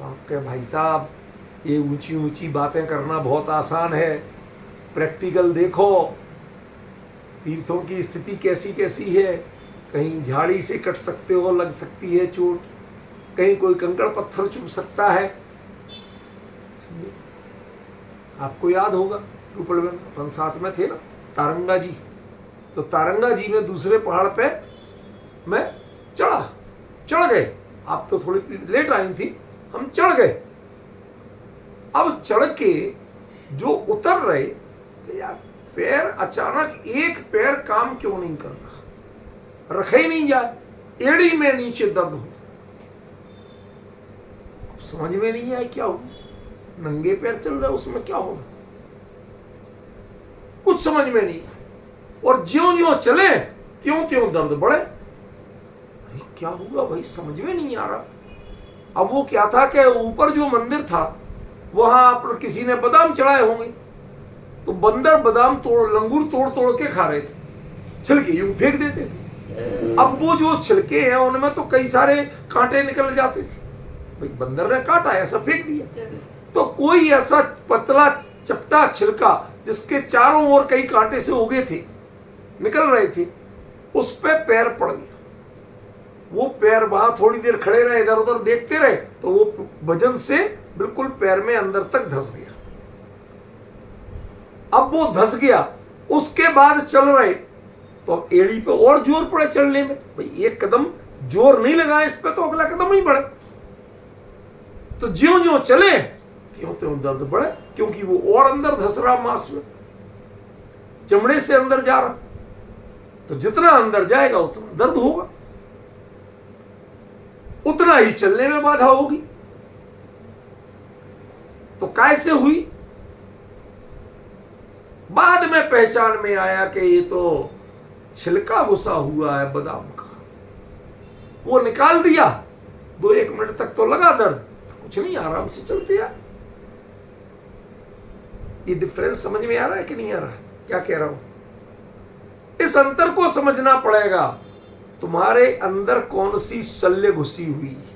आपके भाई साहब, ये ऊंची ऊंची बातें करना बहुत आसान है, प्रैक्टिकल देखो तीर्थों की स्थिति कैसी कैसी है। कहीं झाड़ी से कट सकते हो, लग सकती है चोट, कहीं कोई कंकड़ पत्थर चुभ सकता है। आपको याद होगा रूपल में अपन साथ में थे ना, तारंगा जी, तो तारंगा जी में दूसरे पहाड़ पे मैं चढ़ गए। आप तो थोड़ी लेट आई थी, हम चढ़ गए। अब चढ़ के जो उतर रहे, यार पैर अचानक एक पैर काम क्यों नहीं कर रहा, रखे ही नहीं जाए, एड़ी में नीचे दर्द हो, समझ में नहीं आया क्या हो। नंगे पैर चल रहे उसमें क्या होगा, कुछ समझ में नहीं। और ज्यों ज्यों चले त्यों त्यों दर्द बढ़े। क्या हुआ भाई, समझ में नहीं आ रहा। अब वो क्या था कि ऊपर जो मंदिर था वहां पर किसी ने बादाम चढ़ाए होंगे, तो बंदर बादाम लंगूर तोड़ तोड़ के खा रहे थे, छिलके यूं फेंक देते थे। अब वो जो छिलके हैं उनमें तो कई सारे कांटे निकल जाते थे, भाई बंदर ने काटा, ऐसा फेंक दिया। तो कोई ऐसा पतला चपटा छिलका जिसके चारों ओर कई कांटे से उगे थे, निकल रहे थे, उस पे पैर पड़ गया। वो पैर वहां थोड़ी देर खड़े रहे, इधर उधर देखते रहे, तो वो वजन से बिल्कुल पैर में अंदर तक धंस गया। अब वो धंस गया, उसके बाद चल रहे तो अब एड़ी पे और जोर पड़े चलने में। भाई एक कदम जोर नहीं लगा इस पे तो अगला कदम नहीं बढ़े, तो ज्यों ज्यों चले त्यों त्यों दर्द बढ़े, क्योंकि वो और अंदर धंस रहा, मांस में, चमड़े से अंदर जा रहा। तो जितना अंदर जाएगा उतना दर्द होगा, उतना ही चलने में बाधा होगी। तो कैसे हुई? बाद में पहचान में आया कि ये तो छिलका घुसा हुआ है बादाम का, वो निकाल दिया। 2-1 मिनट तक तो लगा दर्द, कुछ नहीं, आराम से चलते यार। ये डिफरेंस समझ में आ रहा है कि नहीं आ रहा है? क्या कह रहा हूं? इस अंतर को समझना पड़ेगा। तुम्हारे अंदर कौन सी शल्य घुसी हुई है?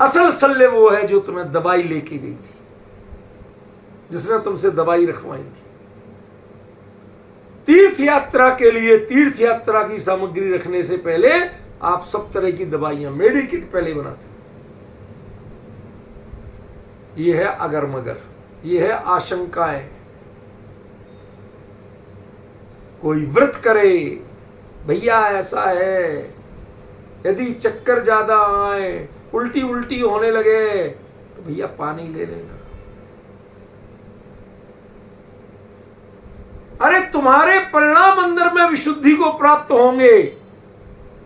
असल शल्य वो है जो तुम्हें दवाई लेके गई थी। जिसने तुमसे दवाई रखवाई थी। तीर्थ यात्रा के लिए तीर्थ यात्रा की सामग्री रखने से पहले आप सब तरह की दवाइयां, मेडिकिट पहले बनाते। यह है अगर मगर, यह है आशंकाएं। कोई व्रत करे, भैया ऐसा है, यदि चक्कर ज्यादा आए, उल्टी उल्टी होने लगे, तो भैया पानी ले लेना। अरे तुम्हारे परिणाम अंदर में विशुद्धि को प्राप्त होंगे,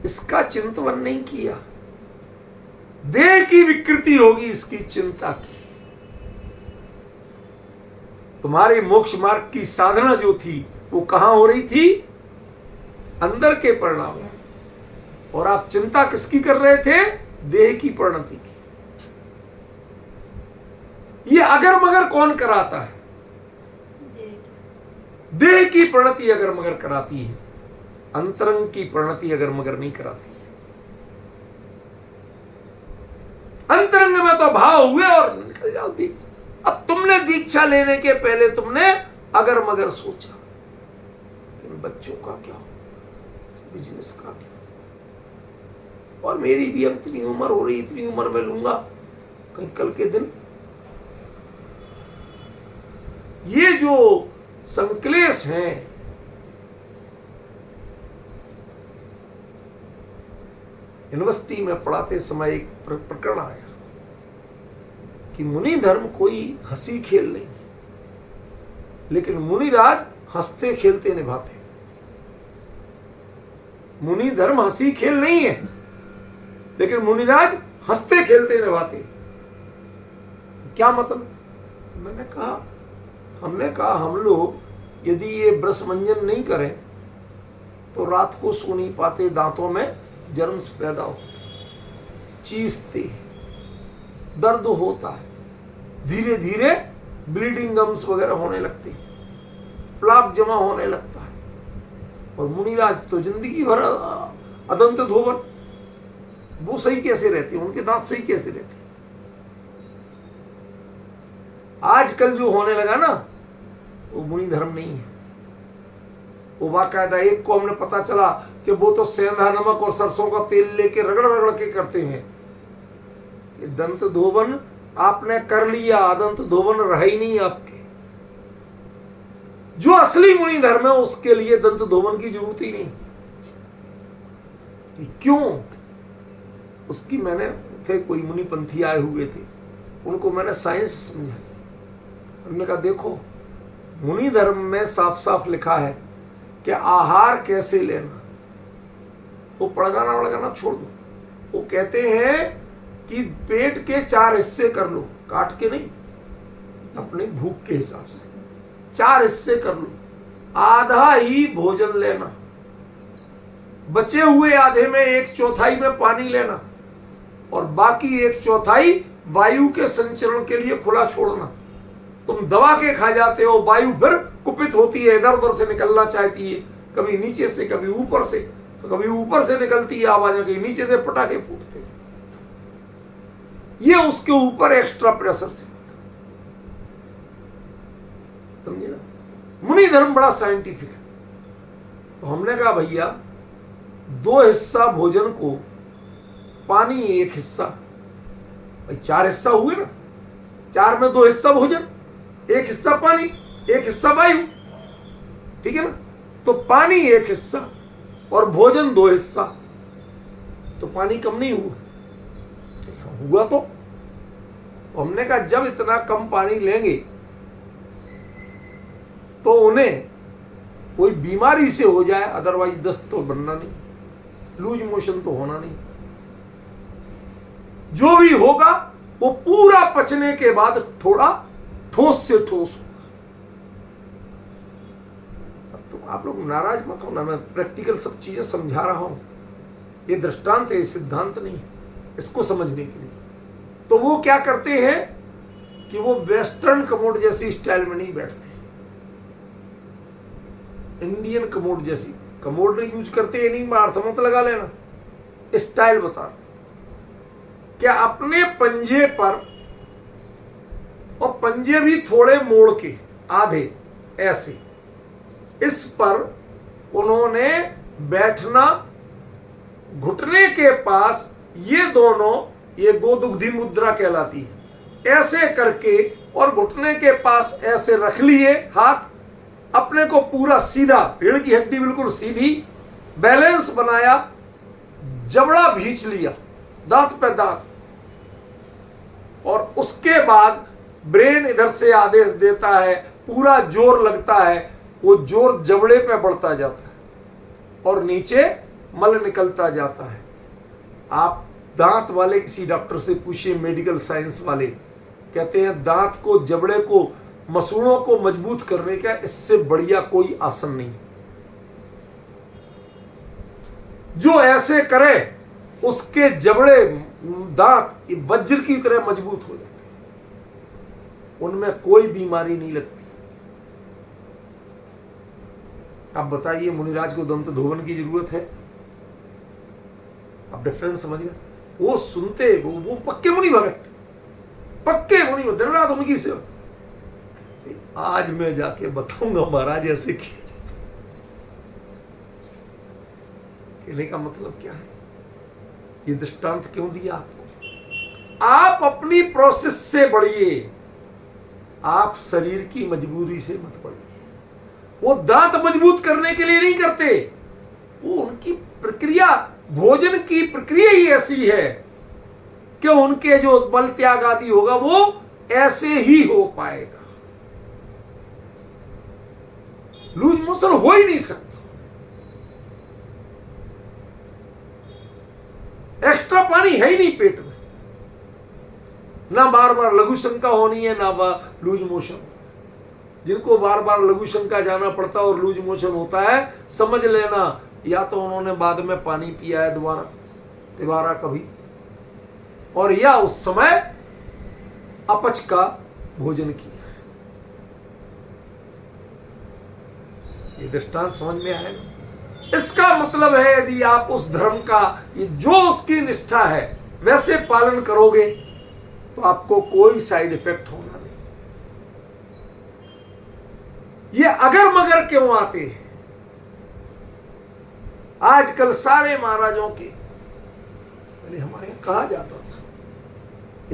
इसका चिंतन नहीं किया। देह की विकृति होगी, इसकी चिंता की। तुम्हारे मोक्ष मार्ग की साधना जो थी वो कहां हो रही थी? अंदर के परिणाम। और आप चिंता किसकी कर रहे थे? देह की परिणति की। ये अगर मगर कौन कराता है? देह की परिणति अगर मगर कराती है, अंतरंग की परिणति अगर मगर नहीं कराती है। अंतरंग में तो भाव हुए और निकल जाओ दीक्षा। अब तुमने दीक्षा लेने के पहले तुमने अगर मगर सोचा कि बच्चों का क्या, बिजनेस का क्या, और मेरी भी अब इतनी उम्र हो रही, इतनी उम्र में लूंगा, कहीं कल के दिन ये जो संक्लेश हैं, यूनिवर्सिटी में पढ़ाते समय एक प्रकरण आया कि मुनि धर्म कोई हंसी खेल नहीं, लेकिन मुनिराज हंसते खेलते निभाते। मुनि धर्म हंसी खेल नहीं है, लेकिन मुनिराज हंसते खेलते निभाते। क्या मतलब? मैंने कहा, हमने कहा हम लोग यदि ये ब्रश मंजन नहीं करें तो रात को सो नहीं पाते, दांतों में जर्म्स पैदा होते, चीसते, दर्द होता है, धीरे धीरे ब्लीडिंग गम्स वगैरह होने लगती, प्लाक जमा होने लगता है। और मुनिराज तो जिंदगी भर अदंत धोबन, वो सही कैसे रहते, उनके दांत सही कैसे रहते? आजकल जो होने लगा ना, वो मुनि धर्म नहीं है। वो बाकायदा एक को हमने पता चला कि वो तो सेंधा नमक और सरसों का तेल लेके रगड़ रगड़ के करते हैं। ये दंत धोबन आपने कर लिया, दंत धोबन रहा ही नहीं आपके। जो असली मुनि धर्म है उसके लिए दंत धोबन की जरूरत ही नहीं। क्यों? उसकी मैंने थे कोई मुनि पंथी आए हुए थे, उनको मैंने साइंस समझाई। हमने कहा देखो, मुनि धर्म में साफ साफ लिखा है कि आहार कैसे लेना। वो पढ़ाना वड़गाना छोड़ दो। वो कहते हैं कि पेट के 4 हिस्से कर लो, काट के नहीं, अपने भूख के हिसाब से 4 हिस्से कर लो। आधा ही भोजन लेना, बचे हुए आधे में 1/4 में पानी लेना, और बाकी 1/4 वायु के संचरण के लिए खुला छोड़ना। तुम दबा के खा जाते हो, वायु फिर कुपित होती है, इधर उधर से निकलना चाहती है, कभी नीचे से कभी ऊपर से, तो कभी ऊपर से निकलती है आवाजें, कहीं नीचे से पटाखे फूटते। ये उसके ऊपर एक्स्ट्रा प्रेशर से, समझे ना? मुनि धर्म बड़ा साइंटिफिक है। तो हमने कहा भैया 2 हिस्सा भोजन को, पानी 1 हिस्सा, भाई 4 हिस्सा हुए ना, 4 में 2 हिस्सा भोजन, 1 हिस्सा पानी, 1 हिस्सा वायु, ठीक है ना? तो पानी 1 हिस्सा और भोजन 2 हिस्सा, तो पानी कम नहीं हुआ तो हमने कहा जब इतना कम पानी लेंगे तो उन्हें कोई बीमारी से हो जाए, अदरवाइज दस्त तो बनना नहीं, लूज मोशन तो होना नहीं। जो भी होगा वो पूरा पचने के बाद थोड़ा ठोस से ठोस होगा। अब तो आप लोग नाराज मत होना, मैं प्रैक्टिकल सब चीजें समझा रहा हूं। ये दृष्टांत है, सिद्धांत नहीं, इसको समझने के लिए। तो वो क्या करते हैं कि वो वेस्टर्न कमोड जैसी स्टाइल में नहीं बैठते, इंडियन कमोड जैसी कमोड नहीं यूज करते। ये नहीं अर्थ मत लगा लेना, स्टाइल बता। क्या अपने पंजे पर और पंजे भी थोड़े मोड़ के, आधे ऐसे। इस पर उन्होंने बैठना, घुटने के पास ये दोनों, ये गोदुग्धी मुद्रा कहलाती है, ऐसे करके और घुटने के पास ऐसे रख लिए हाथ, अपने को पूरा सीधा, रीढ़ की हड्डी बिल्कुल सीधी, बैलेंस बनाया, जबड़ा भींच लिया दांत पे दांत, और उसके बाद ब्रेन इधर से आदेश देता है, पूरा जोर लगता है, वो जोर जबड़े पे बढ़ता जाता है और नीचे मल निकलता जाता है। आप दांत वाले किसी डॉक्टर से पूछिए, मेडिकल साइंस वाले कहते हैं दांत को, जबड़े को, मसूड़ों को मजबूत करने का इससे बढ़िया कोई आसन नहीं। जो ऐसे करे उसके जबड़े, दांत वज्र की तरह मजबूत हो जाते, उनमें कोई बीमारी नहीं लगती। अब बताइए, मुनिराज को दंत धोवन की जरूरत है? अब डिफरेंस समझ गया? वो सुनते, वो पक्के मुनि भगत, पक्के मुनि भगत, दिन रात उनकी सेवा। आज मैं जाके बताऊंगा महाराज ऐसे किया जाता। कहने का मतलब क्या है? ये दृष्टांत क्यों दिया आपको? आप अपनी प्रोसेस से बढ़िए, आप शरीर की मजबूरी से मत बढ़िए। वो दांत मजबूत करने के लिए नहीं करते, वो उनकी प्रक्रिया, भोजन की प्रक्रिया ही ऐसी है कि उनके जो बल त्याग आदि होगा वो ऐसे ही हो पाएगा। लूज मोशन हो ही नहीं सकता। एक्स्ट्रा पानी है ही नहीं पेट में, ना बार बार लघु शंका होनी है, ना लूज मोशन। जिनको बार बार लघु शंका जाना पड़ता और लूज मोशन होता है, समझ लेना या तो उन्होंने बाद में पानी पिया है दोबारा कभी, और या उस समय अपच का भोजन किया। ये दृष्टांत समझ में आया ना? इसका मतलब है यदि आप उस धर्म का, ये जो उसकी निष्ठा है वैसे पालन करोगे तो आपको कोई साइड इफेक्ट होना नहीं। ये अगर मगर क्यों आते हैं? आजकल सारे महाराजों के, पहले हमारे यहां कहा जाता था,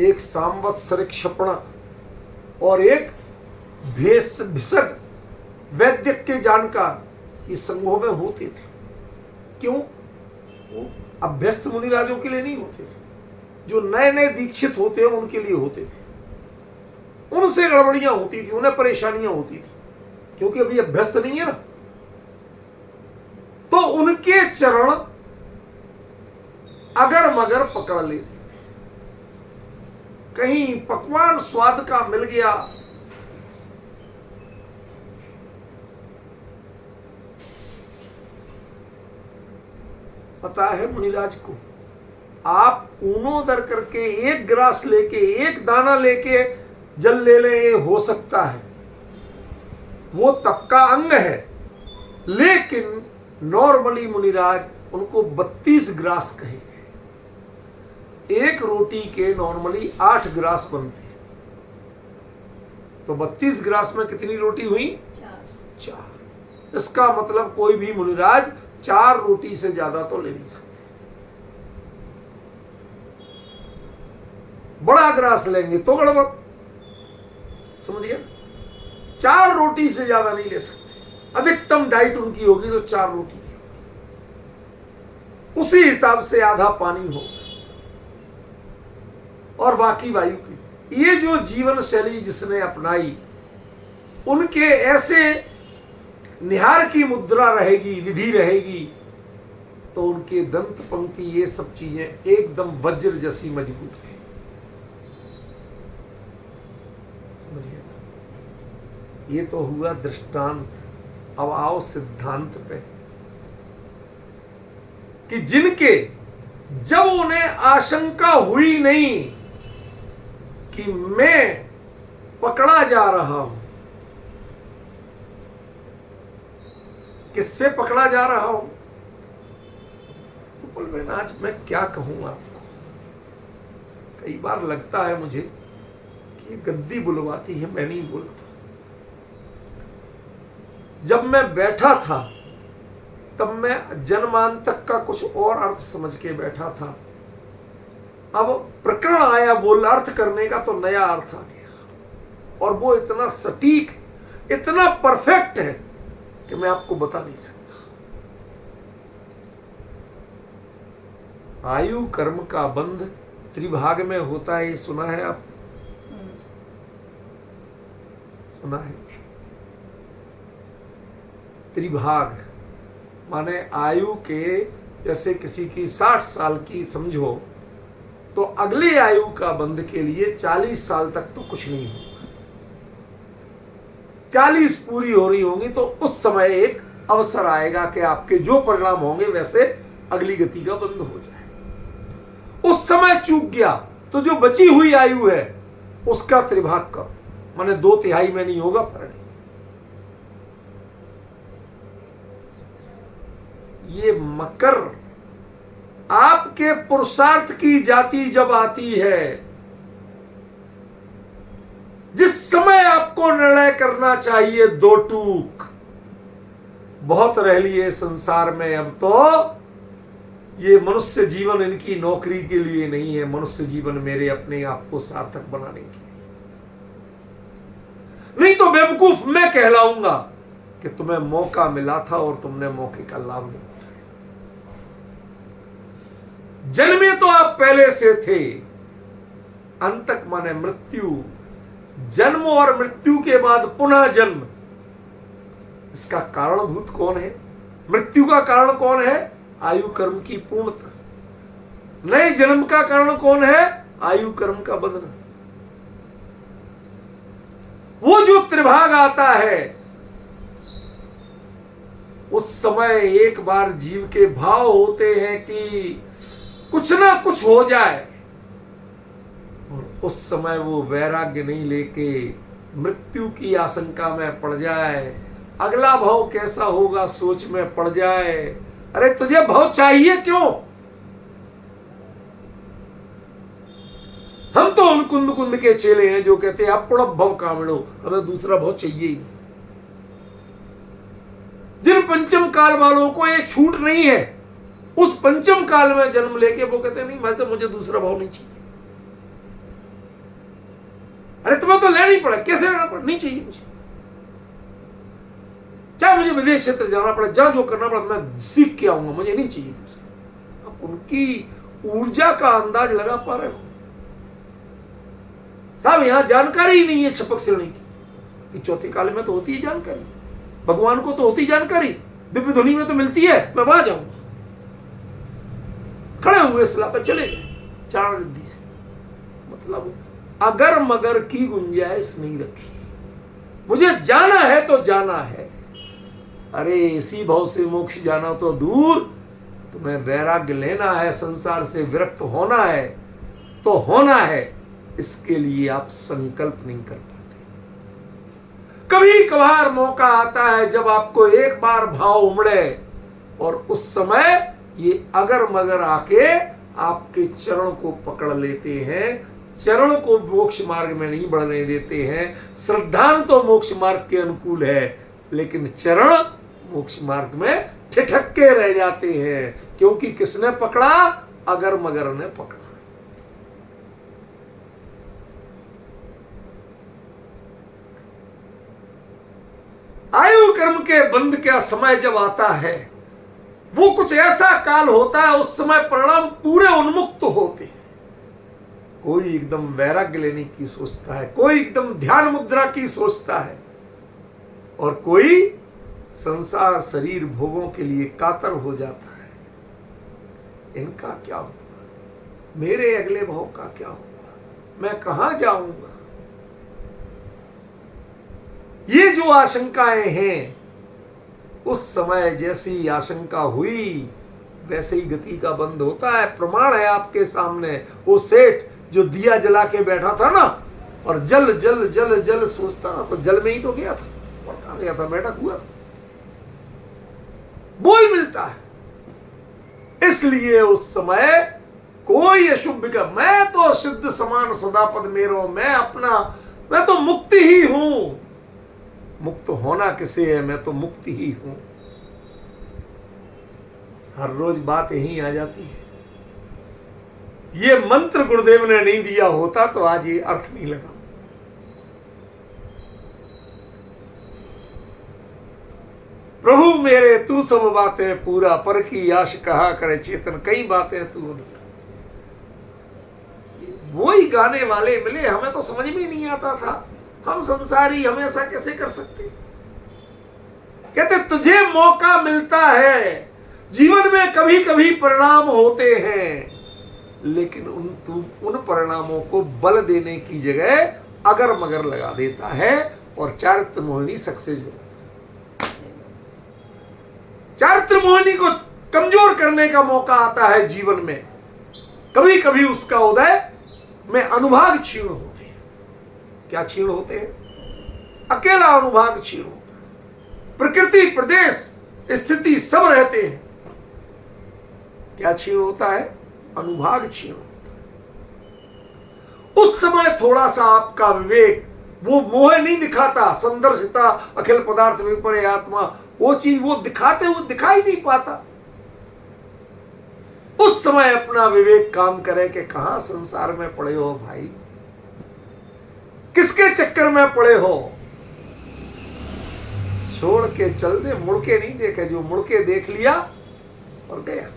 एक सांवत्सरिक क्षपणा और एक भिषक वैद्य के जानकार, ये संघों में होते थे। क्यों? वो अभ्यस्त मुनिराजों के लिए नहीं होते थे, जो नए नए दीक्षित होते हैं उनके लिए होते थे। उनसे गड़बड़ियां होती थी, उन्हें परेशानियां होती थी, क्योंकि अभी अभ्यस्त नहीं है ना। तो उनके चरण अगर मगर पकड़ लेते थे, कहीं पकवान स्वाद का मिल गया, पता है मुनिराज को, आप ऊनो दर करके एक ग्रास लेके, एक दाना लेके जल ले लें, ये हो सकता है, वो तप का अंग है। लेकिन नॉर्मली मुनिराज उनको 32 ग्रास कहेंगे। एक रोटी के नॉर्मली 8 ग्रास बनते हैं, तो 32 ग्रास में कितनी रोटी हुई? 4। इसका मतलब कोई भी मुनिराज 4 रोटी से ज्यादा तो ले नहीं सकते। बड़ा ग्रास लेंगे तो गड़बड़, समझ गया? 4 रोटी से ज्यादा नहीं ले सकते। अधिकतम डाइट उनकी होगी तो 4 रोटी की होगी, उसी हिसाब से आधा पानी होगा और बाकी वायु की। ये जो जीवन शैली जिसने अपनाई, उनके ऐसे निहार की मुद्रा रहेगी, विधि रहेगी, तो उनके दंत पंक्ति, ये सब चीजें एकदम वज्र जैसी मजबूत रहेगी। समझ गए? ये तो हुआ दृष्टांत। अब आओ सिद्धांत पे, कि जिनके, जब उन्हें आशंका हुई नहीं कि मैं पकड़ा जा रहा हूं, किससे पकड़ा जा रहा हूं? बोल आज मैं क्या कहूं आपको। कई बार लगता है मुझे कि ये गद्दी बुलवाती है, मैं नहीं बोलता। जब मैं बैठा था तब मैं जन्मांतक का कुछ और अर्थ समझ के बैठा था, अब प्रकरण आया बोल अर्थ करने का तो नया अर्थ आ गया, और वो इतना सटीक, इतना परफेक्ट है कि मैं आपको बता नहीं सकता। आयु कर्म का बंध त्रिभाग में होता है, ये सुना है आप? सुना है? त्रिभाग माने आयु के, जैसे किसी की 60 साल की समझो, तो अगली आयु का बंध के लिए 40 साल तक तो कुछ नहीं होगा। 40 पूरी हो रही होंगी तो उस समय एक अवसर आएगा कि आपके जो परिणाम होंगे वैसे अगली गति का बंध हो जाए। उस समय चूक गया तो जो बची हुई आयु है उसका त्रिभाग करो, माने 2/3 में नहीं होगा फर्क। ये मकर आपके पुरुषार्थ की जाति जब आती है, जिस समय आपको निर्णय करना चाहिए, 2 टूक बहुत रह लिए संसार में। अब तो ये मनुष्य जीवन इनकी नौकरी के लिए नहीं है, मनुष्य जीवन मेरे अपने आप को सार्थक बनाने के लिए। नहीं तो बेवकूफ मैं कहलाऊंगा कि तुम्हें मौका मिला था और तुमने मौके का लाभ नहीं उठाया। जन्मे तो आप पहले से थे, अंतक माने मृत्यु, जन्म और मृत्यु के बाद पुनः जन्म, इसका कारणभूत कौन है? मृत्यु का कारण कौन है? आयु कर्म की पूर्णता। नए जन्म का कारण कौन है? आयु कर्म का बंधन। वो जो त्रिभाग आता है उस समय एक बार जीव के भाव होते हैं कि कुछ ना कुछ हो जाए, और उस समय वो वैराग्य नहीं लेके मृत्यु की आशंका में पड़ जाए, अगला भाव कैसा होगा सोच में पड़ जाए। अरे तुझे भाव चाहिए क्यों? हम तो उन कुंद कुंद के चेले हैं जो कहते हैं अपुणव भव कामिणो, हमें दूसरा भाव चाहिए ही। जिन पंचम काल वालों को ये छूट नहीं है, उस पंचम काल में जन्म लेके वो कहते हैं नहीं वैसे मुझे दूसरा भाव नहीं चाहिए। अरे तुम्हें तो लेना ही पड़ा, कैसे लेना पड़ा? नहीं चाहिए मुझे, चाहे मुझे विदेश क्षेत्र जाना पड़े, जहां जो करना पड़ा मैं सीख के आऊंगा, मुझे नहीं चाहिए दूसरा। अब उनकी ऊर्जा का अंदाज लगा पा रहे हो साहब? यहां जानकारी ही नहीं है छपक सिरणी की, कि चौथे काल में तो होती है जानकारी, भगवान को तो होती जानकारी, दिव्य ध्वनि में तो मिलती है, मैं वहां जाऊंगा। खड़े हुए सलाह पे चले गए चारण रिद्धि से, मतलब अगर मगर की गुंजाइश नहीं रखी, मुझे जाना है तो जाना है। अरे इसी भाव से मोक्ष जाना तो दूर, तुम्हें वैराग्य लेना है, संसार से विरक्त होना है तो होना है, इसके लिए आप संकल्प नहीं कर पाते। कभी कभार मौका आता है जब आपको एक बार भाव उमड़े और उस समय ये अगर मगर आके आपके चरण को पकड़ लेते हैं, चरण को मोक्ष मार्ग में नहीं बढ़ने देते हैं। श्रद्धान तो मोक्ष मार्ग के अनुकूल है, लेकिन चरण मोक्ष मार्ग में ठिठक के रह जाते हैं, क्योंकि किसने पकड़ा? अगर मगर ने पकड़ा। आयु कर्म के बंध का समय जब आता है, वो कुछ ऐसा काल होता है, उस समय परिणाम पूरे उन्मुक्त होते हैं। कोई एकदम वैराग्य लेने की सोचता है, कोई एकदम ध्यान मुद्रा की सोचता है, और कोई संसार शरीर भोगों के लिए कातर हो जाता है। इनका क्या होगा? मेरे अगले भाव का क्या होगा? मैं कहां जाऊंगा? ये जो आशंकाएं हैं, उस समय जैसी आशंका हुई वैसे ही गति का बंध होता है। प्रमाण है आपके सामने, वो सेठ जो दिया जला के बैठा था ना, और जल जल जल जल सोचता ना, तो जल में ही तो गया था, और कहां गया था? बैठक हुआ था। वो ही मिलता है। इसलिए उस समय कोई अशुभ विकल्प, मैं तो सिद्ध समान सदा पद मेरो, मैं तो मुक्ति ही हूं। मुक्त होना किसे है, मैं तो मुक्ति ही हूं। हर रोज बात यही आ जाती है। ये मंत्र गुरुदेव ने नहीं दिया होता तो आज ये अर्थ नहीं लगा। प्रभु मेरे तू सब बातें पूरा, पर की आश कहा करे चेतन, कई बातें तू अधूरा। वही गाने वाले मिले, हमें तो समझ में नहीं आता था। हम संसारी, हम ऐसा कैसे कर सकते। कहते तुझे मौका मिलता है, जीवन में कभी कभी परिणाम होते हैं, लेकिन उन परिणामों को बल देने की जगह अगर मगर लगा देता है और चारित्र मोहिनी सक्सेस हो जाता है। चारित्र मोहिनी को कमजोर करने का मौका आता है जीवन में। कभी कभी उसका उदय में अनुभाग क्षीण होते हैं। क्या क्षीण होते हैं? अकेला अनुभाग क्षीण होता है। प्रकृति, प्रदेश, स्थिति सब रहते हैं। क्या क्षीण होता है? अनुभाग क्षीण होता है। उस समय थोड़ा सा आपका विवेक वो मोह नहीं दिखाता, संदर्शिता अखिल पदार्थ विपरे आत्मा, वो चीज वो दिखाते हुए दिखाई नहीं पाता। उस समय अपना विवेक काम करे कि कहां संसार में पड़े हो भाई, किसके चक्कर में पड़े हो। छोड़ के चल दे, मुड़ के नहीं देखे। जो मुड़ के देख लिया और गया।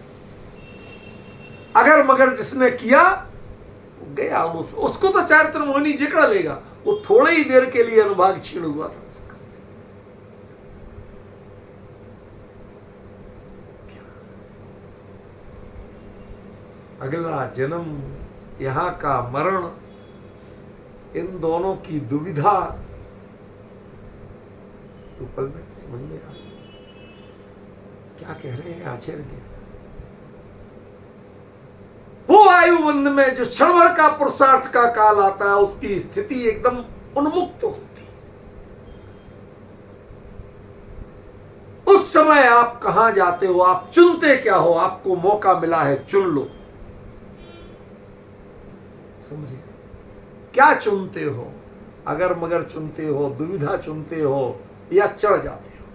अगर मगर जिसने किया गया, उसको तो चारित्र मोहिनी जकड़ा लेगा। वो थोड़ी ही देर के लिए अनुभाग क्षीण हुआ था उसका। अगला जन्म, यहां का मरण, इन दोनों की दुविधा तो पल में समझ में आ गई। क्या कह रहे हैं आचार्य देव? वो आयुबंध में जो क्षण भर का पुरुषार्थ का काल आता है, उसकी स्थिति एकदम उन्मुक्त होती। उस समय आप कहां जाते हो, आप चुनते क्या हो। आपको मौका मिला है, चुन लो। समझे? क्या चुनते हो? अगर मगर चुनते हो, दुविधा चुनते हो, या चढ़ जाते हो।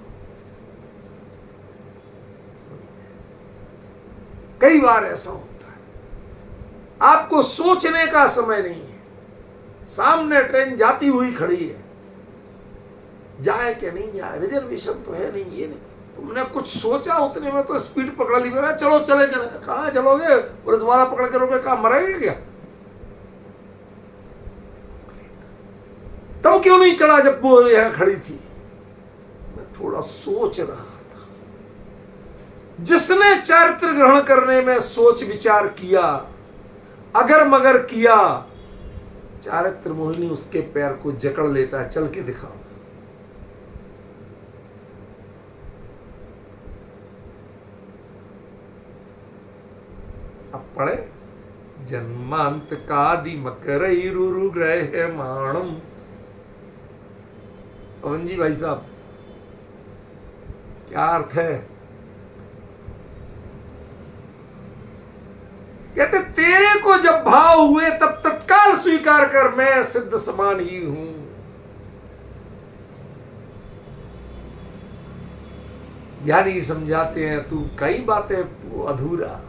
कई बार ऐसा होता है, आपको सोचने का समय नहीं है। सामने ट्रेन जाती हुई खड़ी है, जाए कि नहीं जाए, रिजर्वेशन तो है नहीं, ये नहीं। तुमने कुछ सोचा, उतने में तो स्पीड पकड़ ली। मेरा चलो चले चले। कहां चलोगे? पुलिस वाला पकड़ के रोके, कहां मरेगा क्या? तब क्यों नहीं चढ़ा जब वो यहां खड़ी थी? मैं थोड़ा सोच रहा था। जिसने चारित्र ग्रहण करने में सोच विचार किया, अगर मगर किया, चारित्र मोहिनी उसके पैर को जकड़ लेता है। चल के दिखाओ। अब पढ़े, जन्मांत कादि मकरई रुरु ग्रह माणम। पवन जी भाई साहब, क्या अर्थ है? कहते तेरे को जब भाव हुए तब तत्काल स्वीकार कर, मैं सिद्ध समान ही हूं। ज्ञानी समझाते हैं तू कई बातें अधूरा,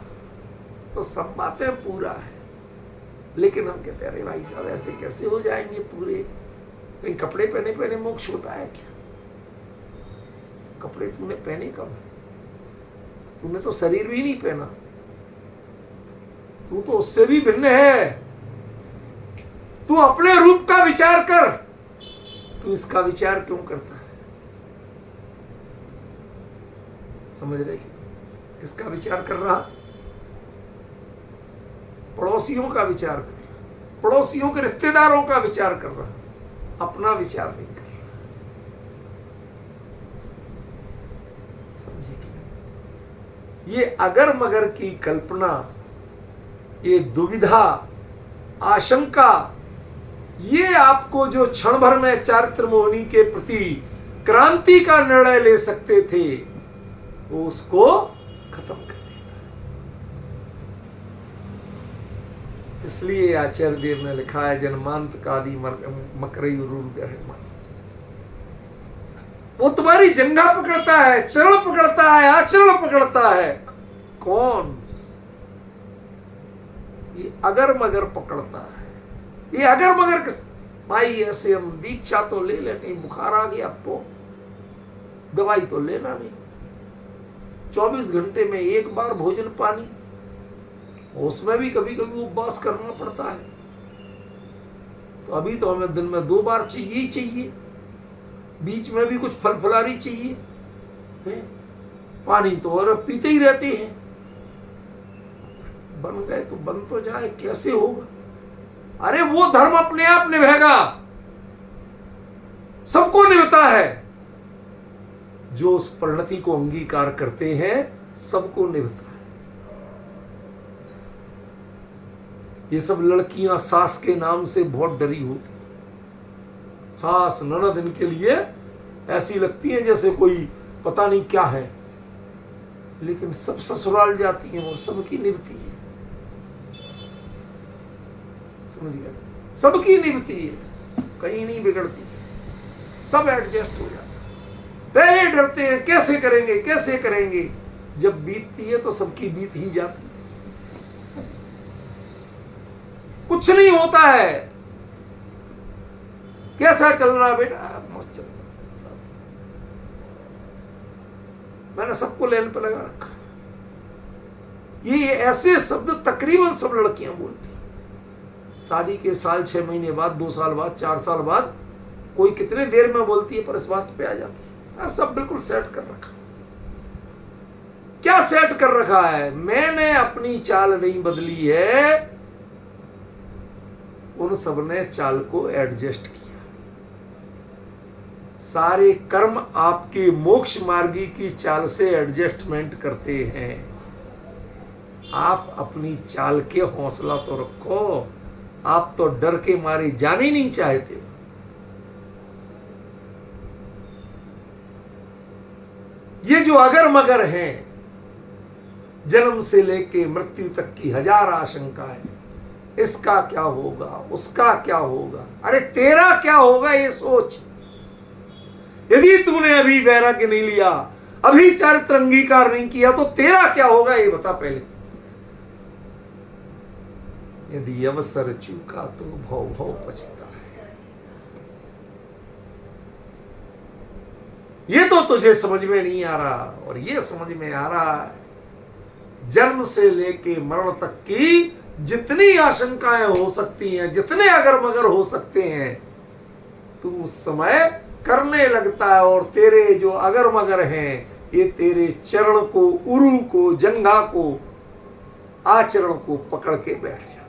तो सब बातें पूरा है। लेकिन हम कहते हैं अरे भाई साहब ऐसे कैसे हो जाएंगे पूरे? कहीं कपड़े पहने पहने मोक्ष होता है क्या? कपड़े तूने पहने कब? तूने तो शरीर भी नहीं पहना। तू तो उससे भी भिन्न है। तू अपने रूप का विचार कर। तू इसका विचार क्यों करता है? समझ रहे? किसका विचार कर रहा? पड़ोसियों का विचार कर रहा, पड़ोसियों के रिश्तेदारों का विचार कर रहा, अपना विचार नहीं कर रहा। समझे कि ये अगर मगर की कल्पना, ये दुविधा, आशंका, ये आपको जो क्षण भर में चारित्र मोहिनी के प्रति क्रांति का निर्णय ले सकते थे, वो उसको खत्म कर देता है। इसलिए आचार्य देव ने लिखा है जन्मांत कादि मकरई उरूर गहमा। वो तुम्हारी जंघा पकड़ता है, चरण पकड़ता है, आचरण पकड़ता है। कौन? ये अगर मगर पकड़ता है। ये अगर मगर किस भाई, ऐसे हम दीक्षा तो ले ले, कहीं बुखार आ गया तो दवाई तो लेना नहीं। 24 घंटे में एक बार भोजन पानी, उसमें भी कभी कभी उपवास करना पड़ता है। तो अभी तो हमें दिन में 2 बार चाहिए ही चाहिए, बीच में भी कुछ फल फलारी चाहिए है? पानी तो और पीते ही रहते हैं। बन गए तो बन तो जाए, कैसे होगा? अरे वो धर्म अपने आप निभेगा, सबको निभता है। जो उस परिणति को अंगीकार करते हैं सबको निभता है। ये सब लड़कियां सास के नाम से बहुत डरी होती। सास ननद इनके लिए ऐसी लगती है जैसे कोई पता नहीं क्या है, लेकिन सब ससुराल जाती हैं और सबकी निभती है। समझ गया? सबकी निभती है, कहीं नहीं बिगड़ती है, सब एडजस्ट हो जाता है। पहले डरते हैं कैसे करेंगे कैसे करेंगे, जब बीतती है तो सबकी बीत ही जाती है। कुछ नहीं होता है। कैसा चल रहा है बेटा? मस्त चल रहा। मैंने सबको लेन पे लगा रखा। ये ऐसे शब्द तकरीबन सब लड़कियां बोलती। शादी के साल 6 महीने बाद, 2 साल बाद, 4 साल बाद, कोई कितने देर में बोलती है, पर इस बात पे आ जाती है। सब बिल्कुल सेट कर रखा। क्या सेट कर रखा है? मैंने अपनी चाल नहीं बदली है, उन सबने चाल को एडजस्ट किया। सारे कर्म आपके मोक्ष मार्गी की चाल से एडजस्टमेंट करते हैं। आप अपनी चाल के हौसला तो रखो। आप तो डर के मारे जाने नहीं चाहते। ये जो अगर मगर हैं, जन्म से लेके मृत्यु तक की 1000 आशंकाएं, इसका क्या होगा, उसका क्या होगा। अरे तेरा क्या होगा ये सोच। यदि तूने अभी वैराग्य नहीं लिया, अभी चारित्र अंगीकार नहीं किया, तो तेरा क्या होगा ये बता पहले। यदि अवसर चूका तो भव भव पछता। ये तो तुझे समझ में नहीं आ रहा, और ये समझ में आ रहा है जन्म से लेके मरण तक की जितनी आशंकाएं हो सकती हैं, जितने अगर मगर हो सकते हैं, तू उस समय करने लगता है। और तेरे जो अगर मगर हैं, ये तेरे चरण को, उरु को, जंघा को, आचरण को पकड़ के बैठ जाते हैं।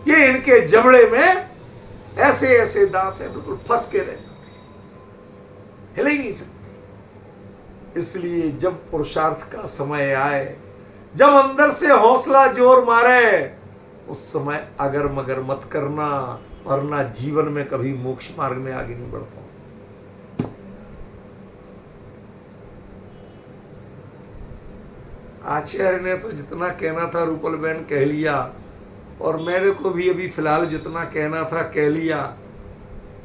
ये इनके जबड़े में ऐसे ऐसे दांत हैं, बिल्कुल फंस के रहते, हिल ही नहीं सकते। इसलिए जब पुरुषार्थ का समय आए, जब अंदर से हौसला जोर मारे, उस समय अगर मगर मत करना, वरना जीवन में कभी मोक्ष मार्ग में आगे नहीं बढ़ पाओ। आचार्य ने तो जितना कहना था रूपल बहन कह लिया, और मेरे को भी अभी फिलहाल जितना कहना था कह लिया।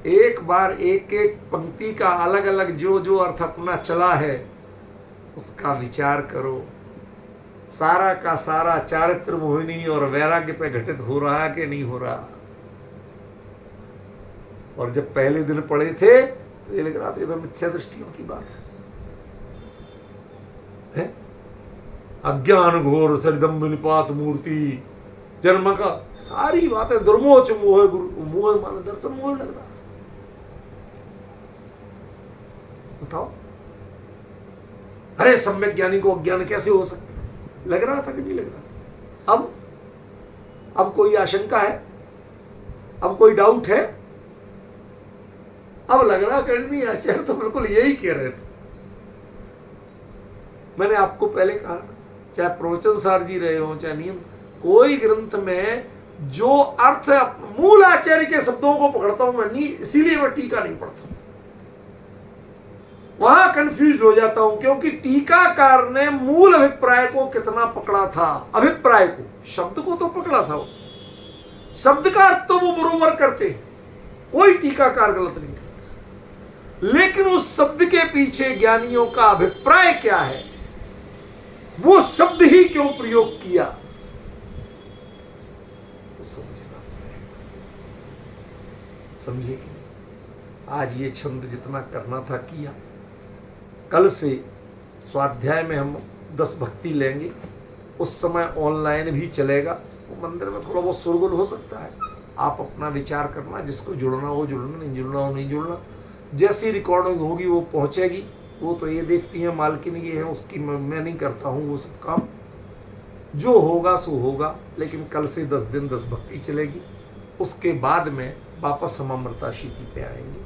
एक बार एक एक पंक्ति का अलग अलग जो जो अर्थ अपना चला है उसका विचार करो। सारा का सारा चारित्र मोहिनी और वैराग्य पे घटित हो रहा है कि नहीं हो रहा। और जब पहले दिन पढ़े थे तो ये लग रहा था ये तो मिथ्या दृष्टियों की बात है। अज्ञान घोर सरिदम्ब निपात मूर्ति जन्म का सारी बातें दुर्मोच मोह गुरु मोह मान दर्शन मोह लग रहा था। बताओ, अरे सम्यक ज्ञानी को अज्ञान कैसे हो सकता, लग रहा था कि नहीं लग रहा था। अब कोई आशंका है, अब कोई डाउट है, अब लग रहा कि नहीं। आचार्य तो बिल्कुल यही कह रहे थे। मैंने आपको पहले कहा, चाहे प्रवचन सार जी रहे हो, चाहे नियम, कोई ग्रंथ में जो अर्थ मूल आचार्य के शब्दों को पकड़ता हूं मैं नहीं, इसीलिए मैं टीका नहीं पढ़ता। वहां कंफ्यूज हो जाता हूं, क्योंकि टीकाकार ने मूल अभिप्राय को कितना पकड़ा था। अभिप्राय को, शब्द को तो पकड़ा था, वो शब्द का अर्थ तो वो बरोबर करते, कोई टीकाकार गलत नहीं करता, लेकिन उस शब्द के पीछे ज्ञानियों का अभिप्राय क्या है, वो शब्द ही क्यों प्रयोग किया, समझना पड़ेगा। समझे कि आज ये छंद जितना करना था किया। कल से स्वाध्याय में हम 10 भक्ति लेंगे, उस समय ऑनलाइन भी चलेगा। वो मंदिर में थोड़ा बहुत शोरगुल हो सकता है, आप अपना विचार करना, जिसको जुड़ना हो जुड़ना, नहीं जुड़ना हो नहीं जुड़ना। जैसी रिकॉर्डिंग होगी वो पहुंचेगी, वो तो ये देखती है मालकिन ये है उसकी, मैं नहीं करता हूँ वो सब काम, जो होगा सो होगा। लेकिन कल से 10 दिन 10 भक्ति चलेगी, उसके बाद में वापस हम अमृता शीति पे आएंगे।